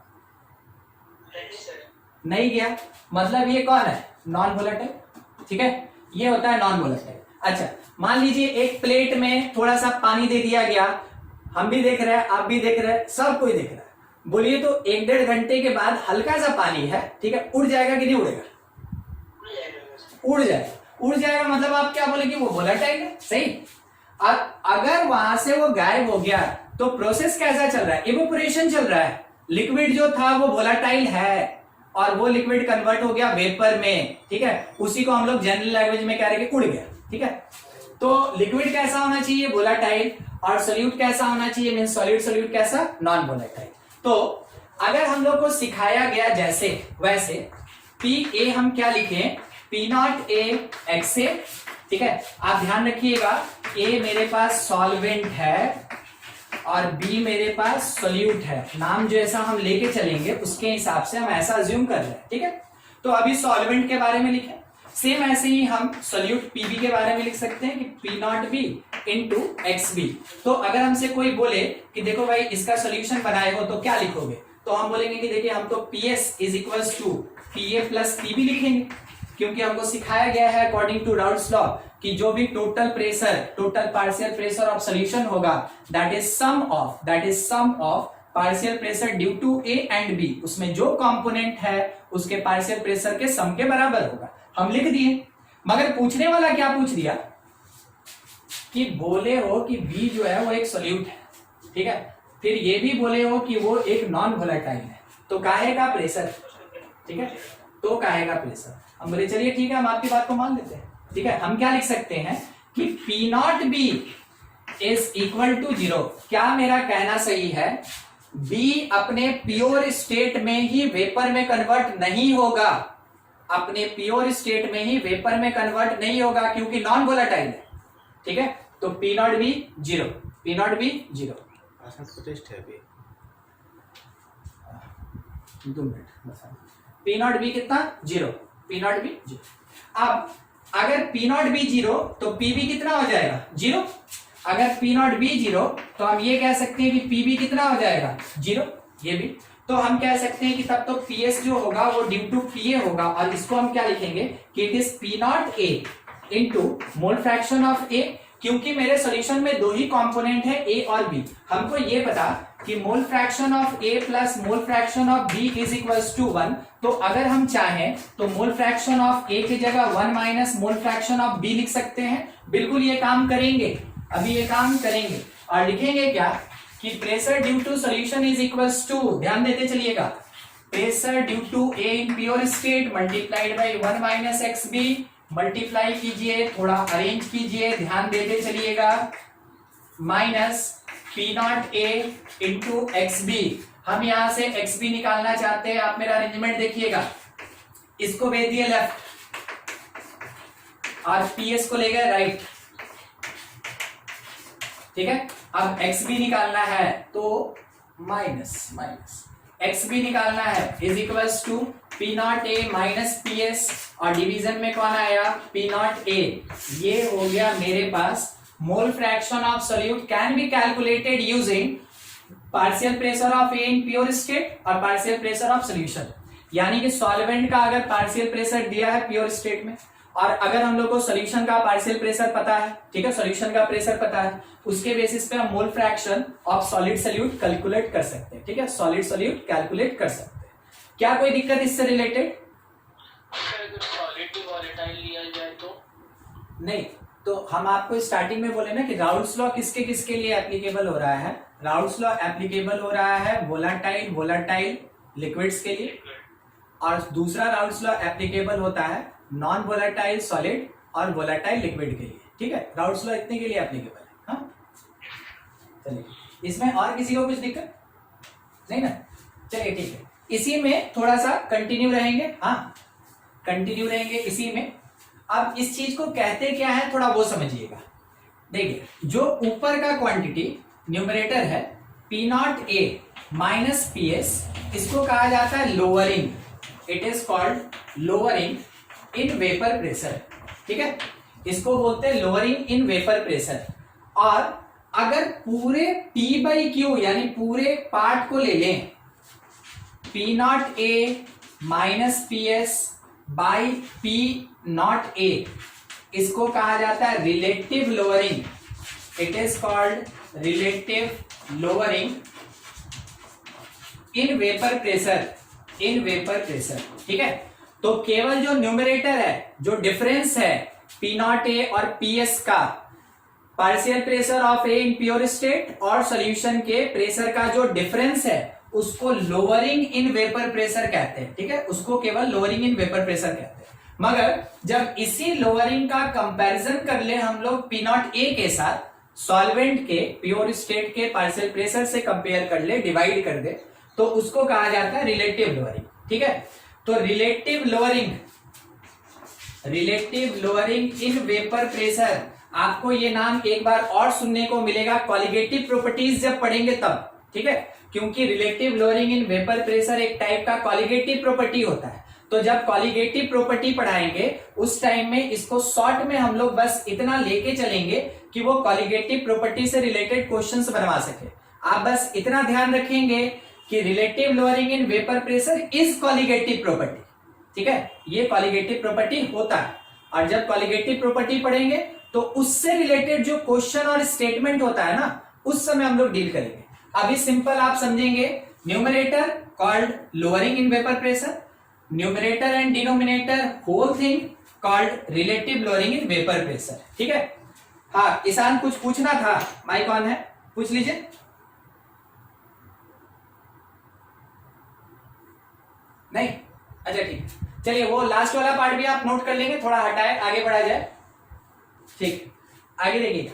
नहीं गया, मतलब ये कौन है, नॉन वोलेटाइल, ठीक है, ये होता है नॉन वोलेटाइल। अच्छा, मान लीजिए एक प्लेट में थोड़ा सा पानी दे दिया गया, हम भी देख रहे हैं, आप भी देख रहे हैं, सब कोई देख रहा है, बोलिए तो 1-1.5 घंटे के बाद हल्का सा पानी है, ठीक है, उड़ जाएगा कि नहीं उड़ेगा, उड़ जाएगा, मतलब आप क्या बोले कि वो वोलेटाइल है, सही। अगर वहां से वो गायब हो गया तो प्रोसेस कैसा चल रहा है, इवेपोरेशन चल रहा है, लिक्विड जो था वो वोलेटाइल है और वो लिक्विड कन्वर्ट हो गया वेपर में, ठीक है, उसी को हम लोग जनरल लैंग्वेज में कह रहे हैं कि उड़ गया, ठीक है। तो लिक्विड कैसा होना चाहिए, वोलेटाइल, और सोल्यूट कैसा होना चाहिए, मींस सॉलिड सोल्यूट कैसा, नॉन वोलेटाइल। तो अगर हम लोग को सिखाया गया जैसे वैसे पी ए हम क्या लिखें, P0 A XA, ठीक है। आप ध्यान रखिएगा ए मेरे पास सॉल्वेंट है और बी मेरे पास सोल्यूट है, नाम जैसा हम लेके चलेंगे उसके हिसाब से हम ऐसा अज्यूम कर रहे हैं, ठीक है। तो अभी सॉल्वेंट के बारे में लिखें, सेम ऐसे ही हम सोल्यूट पीबी के बारे में लिख सकते हैं कि P not B into X B. तो अगर हमसे कोई बोले कि देखो भाई इसका सोल्यूशन बनाए हो तो क्या लिखोगे, तो हम बोलेंगे कि देखिए हम तो P S is equal to P A plus P B लिखेंगे, क्योंकि हमको सिखाया गया है अकॉर्डिंग टू राउल्ट्स लॉ कि जो भी total pressure, total partial pressure of solution होगा that is sum of partial pressure due to A and B, उसमें जो कंपोनेंट है उसके पार्शियल प्रेशर के सम के बराबर होगा। हम लिख दिए, मगर पूछने वाला क्या पूछ दिया कि बोले हो कि बी जो है वो एक सोल्यूट है, ठीक है, फिर ये भी बोले हो कि वो एक नॉन वोलेटाइल है, तो काहे का प्रेशर, ठीक है, तो काहे का प्रेशर। हम बोले चलिए ठीक है, हम आपकी बात को मान लेते हैं, ठीक है। हम क्या लिख सकते हैं कि P not B is equal to 0। क्या मेरा कहना सही है, बी अपने प्योर स्टेट में ही वेपर में कन्वर्ट नहीं होगा, अपने प्योर स्टेट में ही वेपर में कन्वर्ट नहीं होगा क्योंकि नॉन वोलेटाइल है, ठीक है। तो P not B 0, P not B 0। Test है अभी 2 मिनट। पी नॉट बी कितना 0, पी नॉट बी 0। अब अगर पी नॉट बी 0 तो पी बी कितना हो जाएगा 0। अगर पी नॉट बी 0 तो हम ये कह सकते हैं कि पी बी कितना हो जाएगा 0, ये भी। तो हम कह सकते हैं कि तब तो पी एस जो होगा वो ड्यू टू पी ए होगा, और इसको हम क्या लिखेंगे कि it is P not A into mole fraction of A, क्योंकि मेरे सॉल्यूशन में 2 ही कंपोनेंट है ए और बी। हमको ये पता कि mole fraction of A plus mole fraction of B is equals to 1। तो अगर हम चाहें तो मोल फ्रैक्शन ऑफ ए की जगह 1 minus mole fraction of B लिख सकते हैं। बिल्कुल ये काम करेंगे, अभी ये काम करेंगे और लिखेंगे क्या कि pressure due to solution is equals to, ध्यान देते चलिएगा, pressure due to A in pure state multiplied by 1 minus X B, multiply कीजिए, थोड़ा अरेंज कीजिए, ध्यान देते चलिएगा, minus P not A into X B. हम यहां से एक्स बी निकालना चाहते हैं, आप मेरा अरेंजमेंट देखिएगा, इसको भेज दिए लेफ्ट और पी एस को ले गए राइट, ठीक है। अब एक्स बी निकालना है तो माइनस एक्स बी निकालना है is equals to P not A minus P S, और डिवीजन में कौन आया पी नॉट ए। ये हो गया मेरे पास mole fraction of solute can be calculated using partial pressure of A in pure state और पार्शियल प्रेशर ऑफ सोल्यूशन। यानी कि सॉल्वेंट का अगर पार्शियल प्रेशर दिया है प्योर स्टेट में, और अगर हम लोग को सोल्यूशन का पार्शियल प्रेशर पता है, ठीक है, सोल्यूशन का प्रेशर पता है, उसके बेसिस पे हम मोल fraction of solid solute calculate कर सकते हैं, ठीक है, सॉलिड सोल्यूट कैलकुलेट कर सकते हैं। क्या कोई दिक्कत इससे रिलेटेड? सॉलिड टू वोलेटाइल लिया जाए तो नहीं, तो हम आपको स्टार्टिंग में बोले ना कि राउल्ट्स लॉ किसके किसके लिए एप्लीकेबल हो रहा है। राउल्ट्स लॉ एप्लीकेबल हो रहा है वोलेटाइल लिक्विड्स के लिए, और दूसरा राउल्ट्स लॉ एप्लीकेबल होता है नॉन वोलेटाइल सॉलिड और वोलेटाइल लिक्विड के लिए, ठीक है। राउल्ट्स लॉ इतने के लिए एप्लीकेबल है। हाँ चलिए, इसमें और किसी को कुछ दिक्कत नहीं ना? चलिए ठीक है, इसी में थोड़ा सा कंटिन्यू रहेंगे, हाँ कंटिन्यू रहेंगे इसी में। अब इस चीज को कहते क्या है थोड़ा वो समझिएगा। देखिए, जो ऊपर का क्वांटिटी न्यूमरेटर है P not A minus P S, इसको कहा जाता है lowering, it is called lowering in vapour pressure, ठीक है, इसको बोलते हैं लोअरिंग इन वेपर प्रेशर। और अगर पूरे P बाई क्यू यानी पूरे पार्ट को ले लें, P not A minus P S by P not ए, इसको कहा जाता है relative lowering, it is called relative lowering in vapour pressure, in vapour pressure, ठीक है। तो केवल जो न्यूमरेटर है, जो डिफरेंस है पी नॉट ए और पी एस का, partial pressure of A in pure state और सॉल्यूशन के प्रेशर का जो डिफरेंस है, उसको लोअरिंग इन वेपर प्रेशर कहते हैं, ठीक है, उसको केवल लोअरिंग इन वेपर प्रेशर कहते हैं। मगर जब इसी लोअरिंग का कंपैरिजन कर ले हम लोग पी नॉट ए के साथ, सॉल्वेंट के प्योर स्टेट के पार्शियल प्रेशर से कंपेयर कर ले, डिवाइड कर दे, तो उसको कहा जाता है रिलेटिव लोअरिंग, ठीक है। तो relative lowering in vapour pressure, आपको ये नाम एक बार और सुनने को मिलेगा कॉलिगेटिव प्रॉपर्टीज जब पढ़ेंगे तब, ठीक है, क्योंकि relative lowering in vapour pressure एक टाइप का कॉलिगेटिव प्रॉपर्टी होता है। तो जब कॉलिगेटिव प्रॉपर्टी पढ़ाएंगे उस टाइम में इसको शॉर्ट में हम लोग बस इतना लेके चलेंगे कि वो कॉलिगेटिव प्रॉपर्टी से रिलेटेड क्वेश्चंस बनवा सके। आप बस इतना ध्यान रखेंगे कि relative lowering in vapour pressure is colligative property, ठीक है, ये कॉलिगेटिव प्रॉपर्टी होता है। और जब कॉलिगेटिव प्रॉपर्टी पढ़ेंगे तो उससे रिलेटेड जो क्वेश्चन और स्टेटमेंट होता है ना, उस समय हम लोग डील करेंगे। अभी सिंपल आप समझेंगे, numerator called lowering in vapour pressure, numerator and denominator whole thing called relative lowering in vapour pressure, ठीक है। हाँ ईशान कुछ पूछना था, माइक ऑन है, पूछ लीजिए। नहीं, अच्छा ठीक, चलिए वो लास्ट वाला पार्ट भी आप नोट कर लेंगे, थोड़ा हटाए आगे बढ़ा जाए, ठीक। आगे देखिएगा,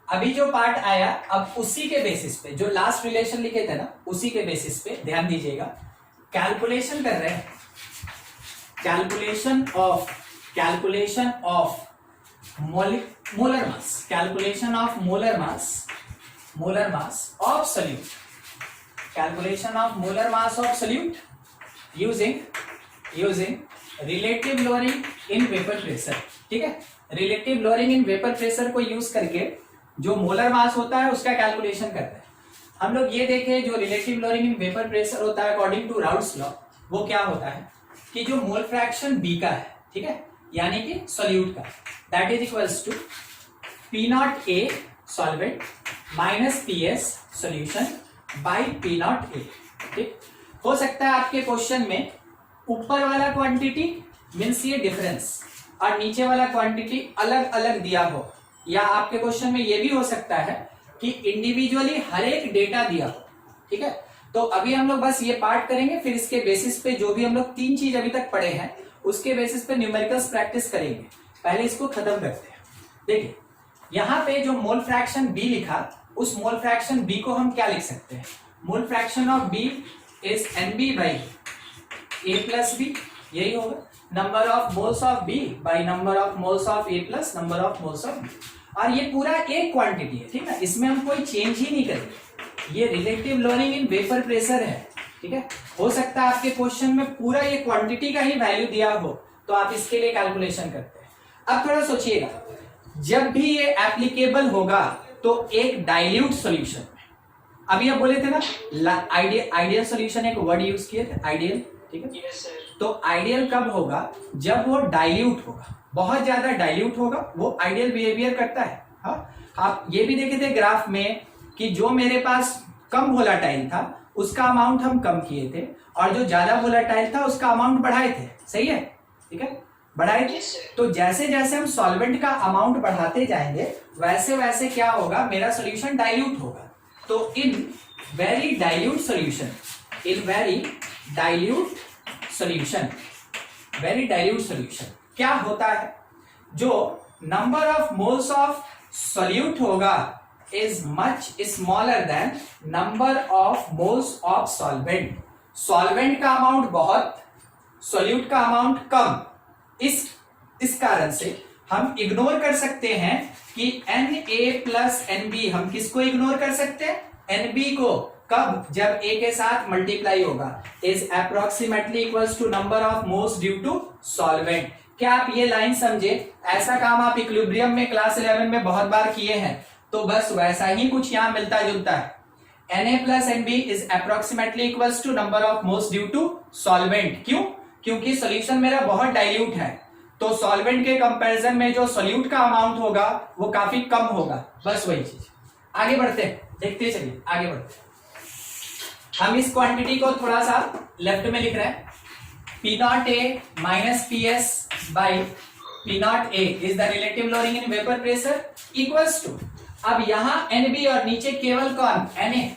अभी जो पार्ट आया अब उसी के बेसिस पे जो लास्ट रिलेशन लिखे थे ना, उसी के बेसिस पे ध्यान दीजिएगा। कैलकुलेशन कर रहे हैं, calculation of molar mass, calculation of molar mass of solute, calculation of molar mass of solute using relative lowering in vapour pressure, ठीक है। Relative lowering in vapour pressure को यूज करके जो मोलर मास होता है उसका कैलकुलेशन करते हैं हम लोग। ये देखें, जो relative lowering in vapour pressure होता है अकॉर्डिंग टू राउट्स लॉ, वो क्या होता है कि जो मोल फ्रैक्शन बी का है, ठीक है, यानी कि सॉल्यूट का, that is equals to P not A solvent minus P S solution by P not A, ठीक। हो सकता है आपके क्वेश्चन में ऊपर वाला क्वांटिटी मीन्स ये डिफरेंस और नीचे वाला क्वांटिटी अलग अलग दिया हो, या आपके क्वेश्चन में ये भी हो सकता है कि इंडिविजुअली हर एक डेटा दिया हो, ठीक है। तो अभी हम लोग बस ये पार्ट करेंगे, फिर इसके बेसिस पे जो भी हम लोग 3 चीज अभी तक पढ़े हैं उसके बेसिस पे न्यूमेरिकल्स प्रैक्टिस करेंगे। पहले इसको खत्म करते हैं। देखिए यहाँ पे जो मोल फ्रैक्शन बी लिखा, उस मोल फ्रैक्शन बी को हम क्या लिख सकते हैं, mole fraction of B is NB by A plus B, यही होगा। Number of moles of B by number of moles of A plus number of moles of B, और ये पूरा एक क्वांटिटी है, ठीक है, इसमें हम कोई चेंज ही नहीं करेंगे। ये relative lowering in vapour pressure है, ठीक है। हो सकता है आपके क्वेश्चन में पूरा ये क्वांटिटी का ही वैल्यू दिया हो, तो आप इसके लिए कैलकुलेशन करते हैं। अब थोड़ा सोचिएगा, जब भी ये एप्लीकेबल होगा तो एक डाइल्यूट सॉल्यूशन में, अभी आप बोले थे ना आइडियल सॉल्यूशन, एक वर्ड यूज किए थे आइडियल, ठीक है। Yes sir. तो आइडियल कब होगा, जब वो डाइल्यूट होगा, बहुत ज्यादा डाइल्यूट होगा, वो आइडियल बिहेवियर करता है। हाँ, आप ये भी देखे थे ग्राफ में कि जो मेरे पास कम वोलेटाइल था उसका अमाउंट हम कम किए थे, और जो ज्यादा वोलेटाइल था उसका अमाउंट बढ़ाए थे, सही है, ठीक है, बढ़ाए थे। तो जैसे जैसे हम सॉल्वेंट का अमाउंट बढ़ाते जाएंगे वैसे वैसे क्या होगा, मेरा सोल्यूशन डाइल्यूट होगा। तो in very dilute solution, very dilute solution क्या होता है, जो number of moles of solute होगा is much smaller than number of moles of solvent. Solvent का अमाउंट बहुत, सोल्यूट का अमाउंट कम। इस कारण से हम इग्नोर कर सकते हैं कि Na प्लस Nb, हम किसको इग्नोर कर सकते हैं, Nb को, कब, जब A के साथ मल्टीप्लाई होगा, is approximately equals to number of moles due to solvent. क्या आप ये लाइन समझे, ऐसा काम आप इक्विलिब्रियम में क्लास 11 में बहुत बार किए हैं, तो बस वैसा ही कुछ यहाँ मिलता जुलता है। Na plus Nb is approximately equals to number of moles due to solvent. क्यों, क्योंकि सोल्यूशन मेरा बहुत डाइल्यूट है, तो सॉल्वेंट के कंपैरिजन में जो सोल्यूट का अमाउंट होगा वो काफी कम होगा, बस वही चीज। आगे बढ़ते हैं, देखते चलिए आगे बढ़ते हैं। हम इस क्वांटिटी को थोड़ा सा लेफ्ट में लिख रहे हैं, P not A minus P S by P not A is the relative lowering in vapour pressure equals to, अब यहां एनबी और नीचे केवल कौन, Na,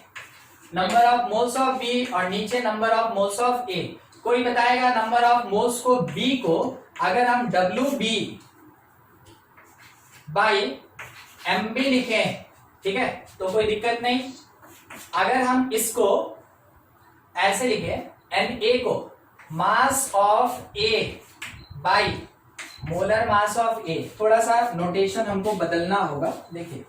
number of moles of B और नीचे number of moles of A. कोई बताएगा नंबर ऑफ मोल्स को बी को अगर हम W B by M B लिखें, ठीक है, तो कोई दिक्कत नहीं। अगर हम इसको ऐसे लिखे, एन ए को mass of A by molar mass of A, थोड़ा सा नोटेशन हमको बदलना होगा। देखिए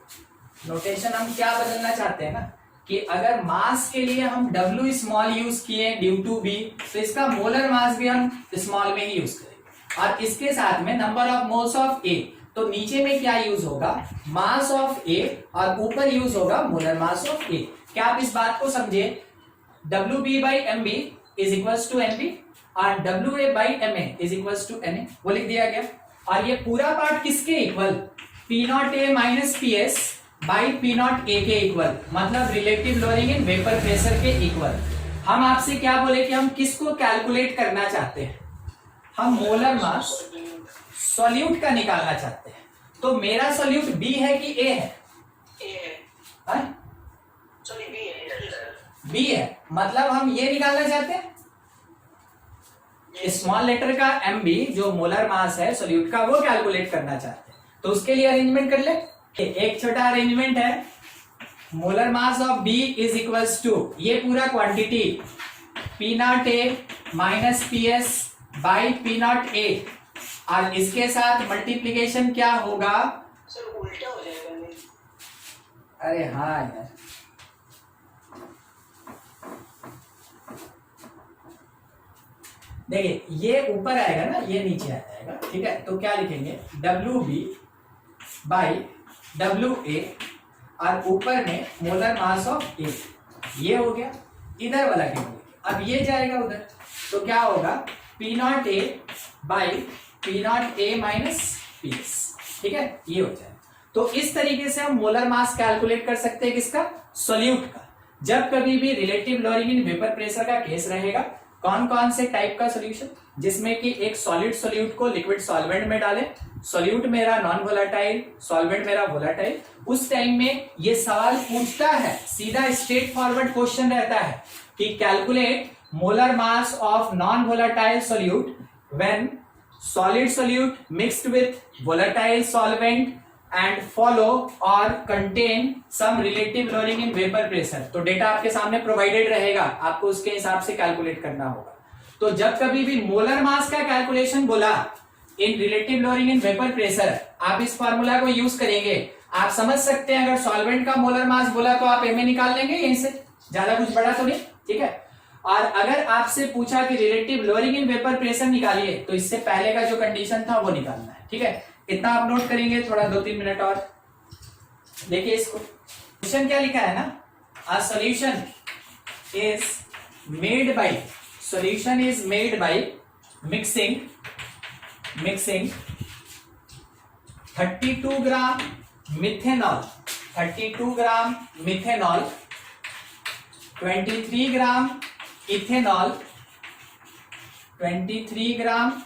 नोटेशन हम क्या बदलना चाहते हैं ना, कि अगर मास के लिए हम W स्मॉल यूज किए ड्यू टू बी, तो इसका मोलर मास भी हम स्मॉल में ही यूज करेंगे। और इसके साथ में नंबर ऑफ मोल्स ऑफ ए, तो नीचे में क्या यूज होगा, मास ऑफ ए, और ऊपर यूज होगा मोलर मास ऑफ ए। क्या आप इस बात को समझे, WB/MB is equals to MB और WA/MA is equals to NA, वो लिख दिया गया। और ये पूरा पार्ट किसके equal, P0A minus PS by P0A के इक्वल, मतलब relative lowering in vapour pressure के इक्वल। हम आपसे क्या बोले कि हम किसको कैलकुलेट करना चाहते हैं, हम मोलर मास सॉल्यूट का निकालना चाहते हैं। तो मेरा सॉल्यूट B है कि A है? B है, मतलब हम ये निकालना चाहते हैं स्मॉल लेटर का MB जो मोलर मास है सॉल्यूट का, वो कैलकुलेट करना चाहते हैं। तो उसके लिए अरेंजमेंट कर ले, एक छोटा अरेंजमेंट है, molar mass of B is equals to ये पूरा quantity P0A minus PS by P0A, और इसके साथ मल्टीप्लीकेशन क्या होगा, सर उल्टा हो जाएगा नहीं? अरे हाँ यार, देखिए ये ऊपर आएगा ना, ये नीचे आ जाएगा, ठीक है। तो क्या लिखेंगे, WB बाई WA और ऊपर में मोलर मास ऑफ A, ये हो गया इधर वाला क्या होगा, अब ये जाएगा उधर, तो क्या होगा P0A by P0A minus PS, ठीक है, ये हो जाएगा। तो इस तरीके से हम मोलर मास कैलकुलेट कर सकते हैं किसका, सॉल्यूट का। जब कभी भी relative lowering in vapour pressure का केस रहेगा, कौन कौन से टाइप का सॉल्यूशन, जिसमें कि एक सॉलिड सॉल्यूट को लिक्विड सॉल्वेंट में डालें, सॉल्यूट मेरा नॉन वोलेटाइल, सॉल्वेंट मेरा वोलेटाइल, उस टाइम में ये सवाल पूछता है, सीधा स्ट्रेट फॉरवर्ड क्वेश्चन रहता है कि calculate molar mass of non volatile solute when solid solute mixed with volatile solvent and follow or contain some relative lowering in vapor pressure। तो डेटा आपके सामने प्रोवाइडेड रहेगा, आपको उसके हिसाब से कैलकुलेट करना होगा। तो जब कभी भी मोलर मास का कैलकुलेशन बोला in relative lowering in vapour pressure, आप इस फार्मूला को यूज करेंगे। आप समझ सकते हैं, अगर सॉल्वेंट का मोलर मास बोला तो आप MA निकाल लेंगे यहीं से, ज्यादा कुछ बड़ा तो नहीं, ठीक है। और अगर आपसे पूछा कि relative lowering in vapour pressure निकालिए, तो इससे पहले का जो कंडीशन था वो निकालना है, ठीक है। इतना आप नोट करेंगे, थोड़ा 2-3 मिनट और देखिए इसको। क्वेश्चन क्या लिखा है ना, a solution is made by mixing 32 gram methanol 23 gram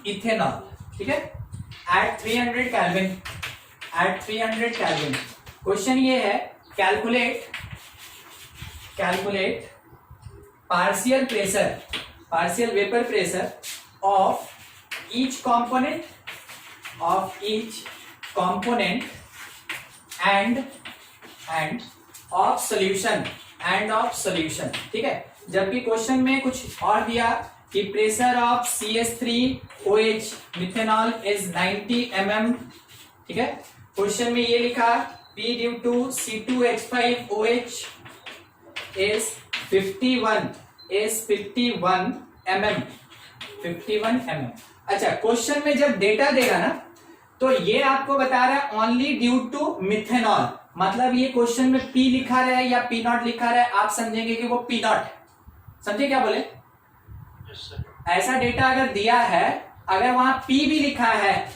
ethanol, ठीक है, at 300 Kelvin। क्वेश्चन ये है, calculate partial vapour pressure of each component and of solution, ठीक है। जबकि क्वेश्चन में कुछ और दिया कि pressure of CH3OH methanol is 90 mm, ठीक है। क्वेश्चन में ये लिखा P due to C2H5OH is 51 mm। अच्छा, क्वेश्चन में जब डेटा देगा ना, तो ये आपको बता रहा है ओनली ड्यू टू मिथेनॉल, मतलब ये क्वेश्चन में P लिखा रहा है या P0 लिखा रहा है, आप समझेंगे कि वो P0 है। समझे क्या बोले? ऐसा डेटा अगर दिया है, अगर वहां P भी लिखा है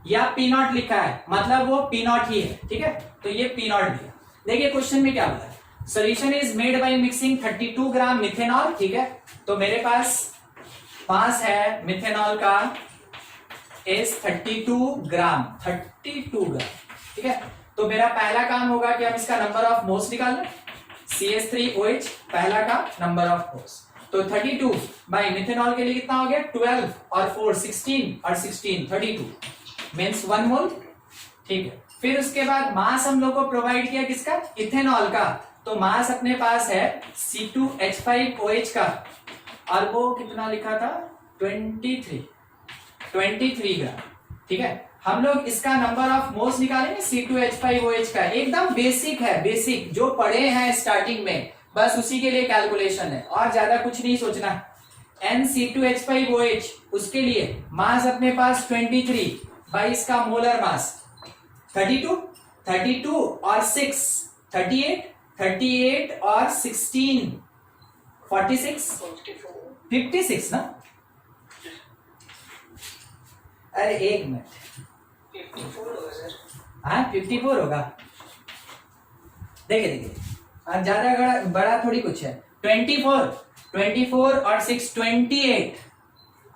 या P0 लिखा है, मतलब वो P0 ही है, ठीक है। तो ये P0 दिया। देखिए क्वेश्चन में क्या बोला है, solution is made by mixing 32 gram methanol, ठीक है। तो मेरे पास मास है मिथेनॉल का इज 32 ग्राम, ठीक है। तो मेरा पहला काम होगा कि हम इसका नंबर ऑफ मोल्स निकाल लें, CH3OH पहला का नंबर ऑफ मोल्स। तो 32 बाई मिथेनॉल के लिए कितना हो गया, 12 और 4 16 और 16 32 मीन्स 1 मोल, ठीक है। फिर उसके बाद मास हम लोग को प्रोवाइड किया किसका, इथेनॉल का। तो मास अपने पास है C2H5OH का, और वो कितना लिखा था 23 ग्राम, ठीक है। हम लोग इसका नंबर ऑफ मोल्स निकालेंगे C2H5OH का, एकदम बेसिक है, बेसिक जो पढ़े हैं स्टार्टिंग में, बस उसी के लिए कैलकुलेशन है और ज्यादा कुछ नहीं सोचना। NC2H5OH उसके लिए मास अपने पास 23 बाई इसका मोलर मास 32 और 6 38 और 16 46 56 ना। अरे एक मिनट 54 होगा सर। हाँ 54 होगा। देखिए आज ज्यादा बड़ा थोड़ी कुछ है। 24 और 6 28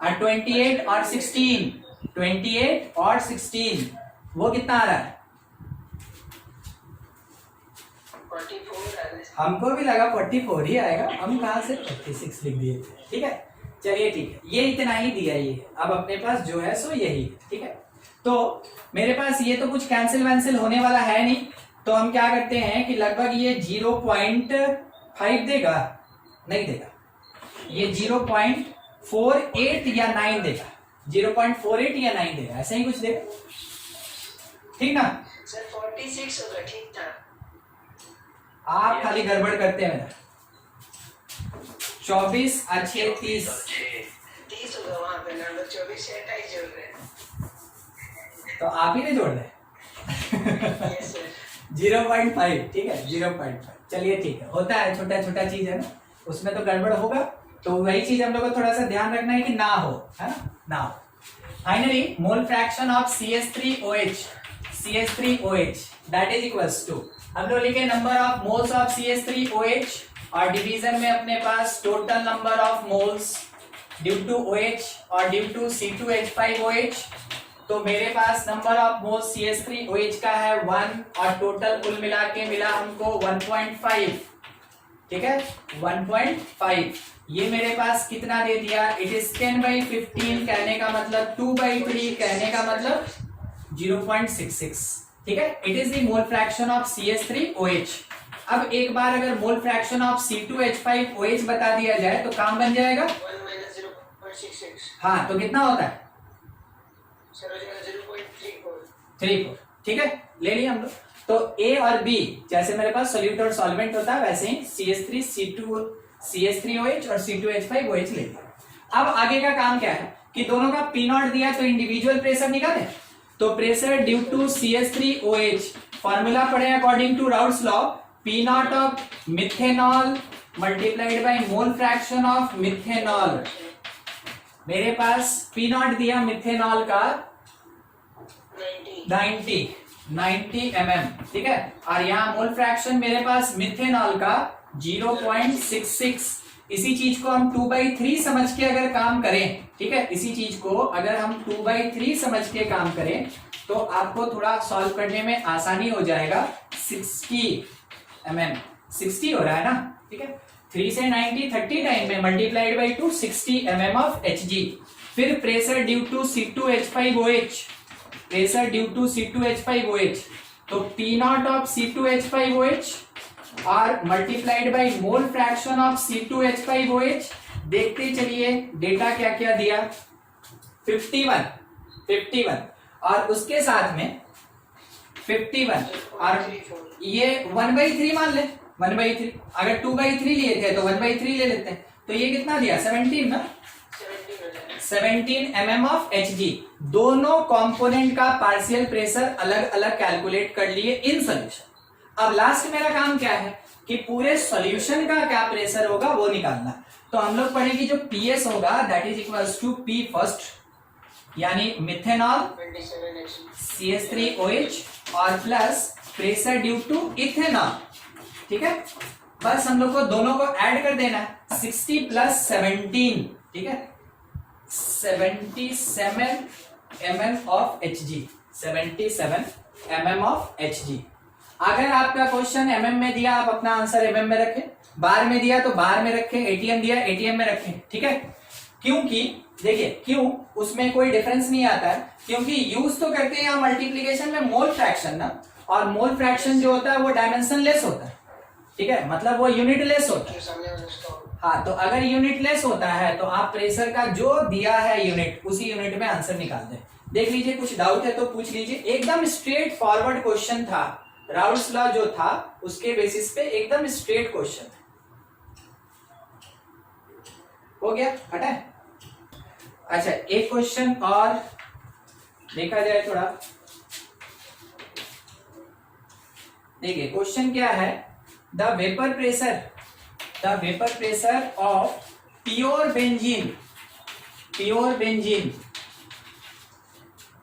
और 28 और 16 28 और 16 वो कितना आ रहा है? 44 आ रहा है। हमको भी लगा 44 ही आएगा, हम कहाँ से 36 लिख दिए थे। ठीक है चलिए ठीक है, ये इतना ही दिया ये। अब अपने पास जो है सो यही है। ठीक है तो मेरे पास ये तो कुछ कैंसिल वैंसिल होने वाला है नहीं, तो हम क्या करते हैं कि लगभग ये 0.5 देगा, नहीं देगा, ये 0.48 या 9 देगा, 0.48 या 9 देगा, ऐसा ही कुछ देगा। ठीक ना? सर 46 होगा, ठीक था। आप खाली गड़बड़ करते हैं मेरा। 24 और 6 30 30 होगा वहाँ पे ना, 24 से 28 जोड़ रहे हैं। तो आप ही ने जोड़ दे। Yes sir. 0.5 ठीक है 0.5 चलिए ठीक है, होता है, छोटा छोटा चीज है ना, उसमें तो गड़बड़ होगा, तो वही चीज हम लोग को थोड़ा सा ध्यान रखना है कि ना हो, है ना हो। Finally mole fraction of CH3OH that is equals to, हम लोग लिखे number of moles of CH3OH और डिवीजन में अपने पास total number of moles due to OH और ड्यू टू C2H5OH। तो मेरे पास नंबर ऑफ मोल्स CH3OH का है 1 और टोटल कुल मिला के मिला हमको 1.5। ठीक है 1.5, ये मेरे पास कितना दे दिया? इट इज 10/15 कहने का मतलब 2/3 कहने का मतलब 0.66। ठीक है it is the mole fraction of CH3OH। अब एक बार अगर मोल फ्रैक्शन ऑफ C2H5OH बता दिया जाए तो काम बन जाएगा। 1 माइनस 0.66। हाँ तो कितना होता है? सर हो जाएगा 0.34। 34। ठीक है ले लिया हम लोग। तो A और B जैसे मेरे पास सोल्यूट और सॉल्वेंट होता है वैसे ही CH3OH और C2H5OH ले लिया। अब आगे का काम क्या है कि दोनों का P नॉट दिया तो इंडिविजुअल प्रेशर निकाले। तो pressure due to CH3OH formula पढ़े according to Raoult's law, P not of methanol multiplied by mole fraction of methanol. मेरे पास P नॉट दिया मिथेनॉल का 90 mm। ठीक है और यहाँ मोल फ्रैक्शन मेरे पास मिथेनॉल का 0.66। इसी चीज को हम 2/3 समझ के अगर काम करें, ठीक है इसी चीज को अगर हम 2/3 समझ के काम करें तो आपको थोड़ा सॉल्व करने में आसानी हो जाएगा। 60 mm 60 हो रहा है ना। ठीक है 3 से 90 30 टाइम में multiplied by 2 60 mm of Hg। फिर pressure due to C2H5OH, pressure due to C2H5OH, तो P नॉट ऑफ C2H5OH और multiplied by mole fraction of C2H5OH। देखते चलिए डेटा क्या क्या दिया। 51 और उसके साथ में 51 और ये 1/3 मान ले, 1/3। अगर 2/3 लिए थे तो 1/3 ले लेते हैं। तो ये कितना दिया 17 ना, 17 mm ऑफ Hg। दोनों कंपोनेंट का पार्शियल प्रेशर अलग अलग कैलकुलेट कर लिए इन सॉल्यूशन। अब लास्ट मेरा काम क्या है कि पूरे सॉल्यूशन का क्या प्रेशर होगा वो निकालना। तो हम लोग पढ़ेंगे जो PS होगा that is equals to P first यानी मिथेनॉल 27 CH3OH और plus pressure due to ethanol. ठीक है बस हम लोग को दोनों को ऐड कर देना है। 60 + 17 ठीक है 77 mm of Hg, 77 mm of Hg। अगर आपका क्वेश्चन mm में दिया आप अपना आंसर mm में रखें, बार में दिया तो बार में रखें, ATM दिया ATM में रखें। ठीक है क्योंकि देखिए क्यों उसमें कोई डिफरेंस नहीं आता है, क्योंकि यूज तो करते हैं यहाँ मल्टीप्लीकेशन में मोल फ्रैक्शन ना, और मोल फ्रैक्शन जो होता है वो डायमेंशन लेस होता है। ठीक है मतलब वो यूनिट लेस होता है। हाँ तो अगर यूनिट लेस होता है तो आप प्रेशर का जो दिया है यूनिट उसी यूनिट में आंसर निकाल दें। देख लीजिए कुछ डाउट है तो पूछ लीजिए। एकदम स्ट्रेट फॉरवर्ड क्वेश्चन था, राउट्स लॉ जो था उसके बेसिस पे एकदम स्ट्रेट क्वेश्चन। हो गया, हटा है। अच्छा, एक क्वेश्चन और देखा जाए थोड़ा। देखिए क्वेश्चन क्या है, the vapour pressure of pure benzene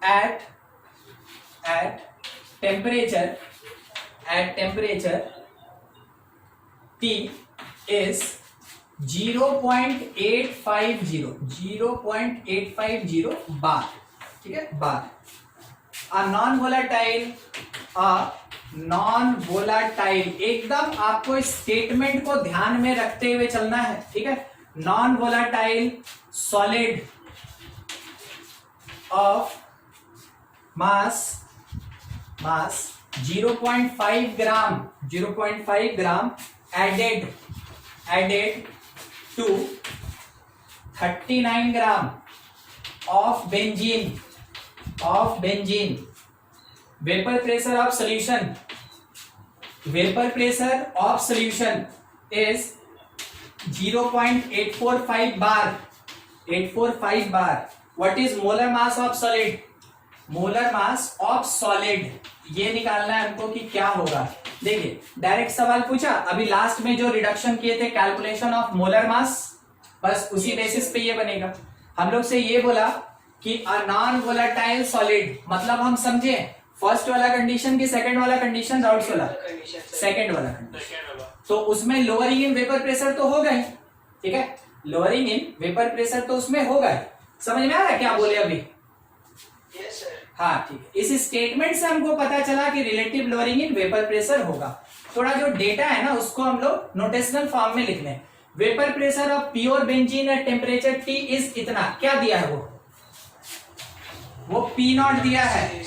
at temperature T is 0.850 बार, ठीक है, बार। नॉन वोलाटाइल, एकदम आपको स्टेटमेंट को ध्यान में रखते हुए चलना है, ठीक है। Non volatile solid of mass 0.5 gram added to 39 gram of benzene. Vapor pressure of solution is 0.845 bar. What is molar mass of solid? ये निकालना है हमको कि क्या होगा। देखिए डायरेक्ट सवाल पूछा, अभी लास्ट में जो रिडक्शन किए थे कैलकुलेशन ऑफ मोलर मास, बस उसी बेसिस पे ये बनेगा। हम लोग से ये बोला कि अ नॉन वोलेटाइल सॉलिड, मतलब हम समझे फर्स्ट वाला कंडीशन की सेकंड वाला कंडीशन, राउट्स वाला सेकंड वाला कंडीशन, तो उसमें लोअरिंग इन वेपर प्रेशर तो होगा ही, ठीक है, लोअरिंग इन वेपर प्रेशर तो उसमें होगा ही। समझ में आ रहा है क्या बोले अभी? Yes sir. हाँ ठीक है, इस स्टेटमेंट से हमको पता चला कि relative lowering in vapour pressure होगा। थोड़ा जो डेटा है ना उसको हम लोग नोटेशनल फॉर्म में लिख लें। Vapour pressure of pure benzene at temperature T is इतना, क्या दिया है वो P नॉट दिया है,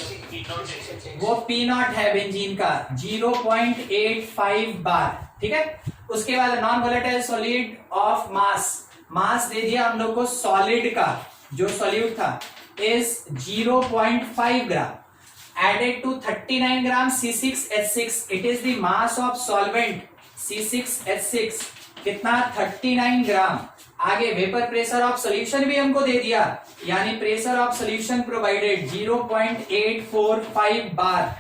वो P नॉट है बेंजीन का 0.85 बार, ठीक है। उसके बाद non volatile solid of mass दे दिया हम लोग को सॉलिड का, जो सॉल्यूट था is 0.5 gram added to 39 gram C6H6. It is the mass of solvent C6H6, कितना 39 ग्राम। आगे वेपर प्रेशर ऑफ सॉल्यूशन भी हमको दे दिया, यानी प्रेशर ऑफ सॉल्यूशन प्रोवाइडेड 0.845 बार,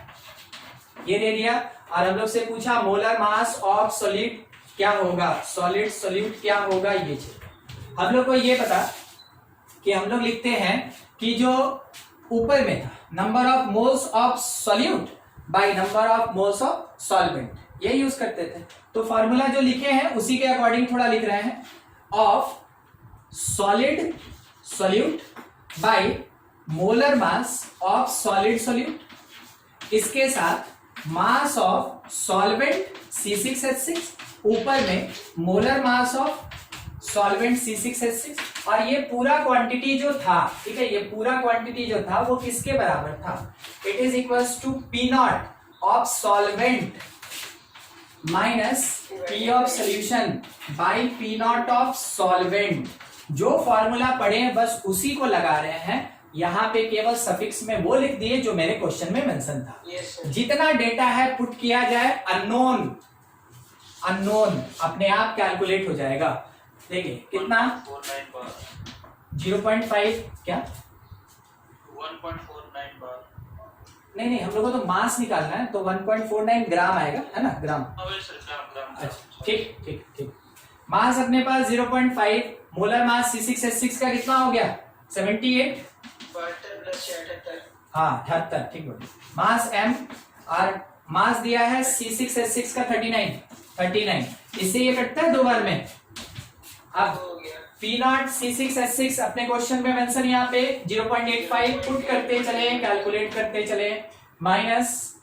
ये दे दिया। और हम लोग से पूछा मोलर मास ऑफ सॉलिड क्या होगा, सॉलिड सॉल्यूट क्या होगा, ये चीज हम लोग को ये पता कि हम लोग लिखते हैं कि जो ऊपर में था number of moles of solute by number of moles of solvent, ये यूज करते थे। तो फॉर्मूला जो लिखे हैं उसी के अकॉर्डिंग थोड़ा लिख रहे हैं, of solid solute by molar mass of solid solute, इसके साथ मास ऑफ सॉल्वेंट C6H6, ऊपर में molar mass of solvent C6H6, और ये पूरा क्वांटिटी जो था, ठीक है, ये पूरा क्वांटिटी जो था वो किसके बराबर था, it is equals to P not of solvent minus P of solution by P not of solvent. जो फॉर्मूला पढ़े हैं बस उसी को लगा रहे हैं, यहाँ पे केवल सफिक्स में वो लिख दिए जो मेरे क्वेश्चन में मेंशन था। जितना डेटा है पुट किया जाए, अननोन अपने आप कैलकुलेट हो जाएगा। देखिए कितना 0.5 क्या 1.49 बार, नहीं हम लोगों को तो मास निकालना है, तो 1.49 ग्राम आएगा, है ना, ग्राम। अच्छा ठीक। मास अपने पास 0.5, मोलर मास C6H6 का कितना हो गया 78, 72 हाँ 78, ठीक बोलिए। मास M और मास दिया है C6H6 का 39, इससे ये कटता है दो बार में। अब P नॉट C6H6 अपने क्वेश्चन में मेंशन यहाँ पे 0.85 पुट करते चले, कैलकुलेट करते चले, माइनस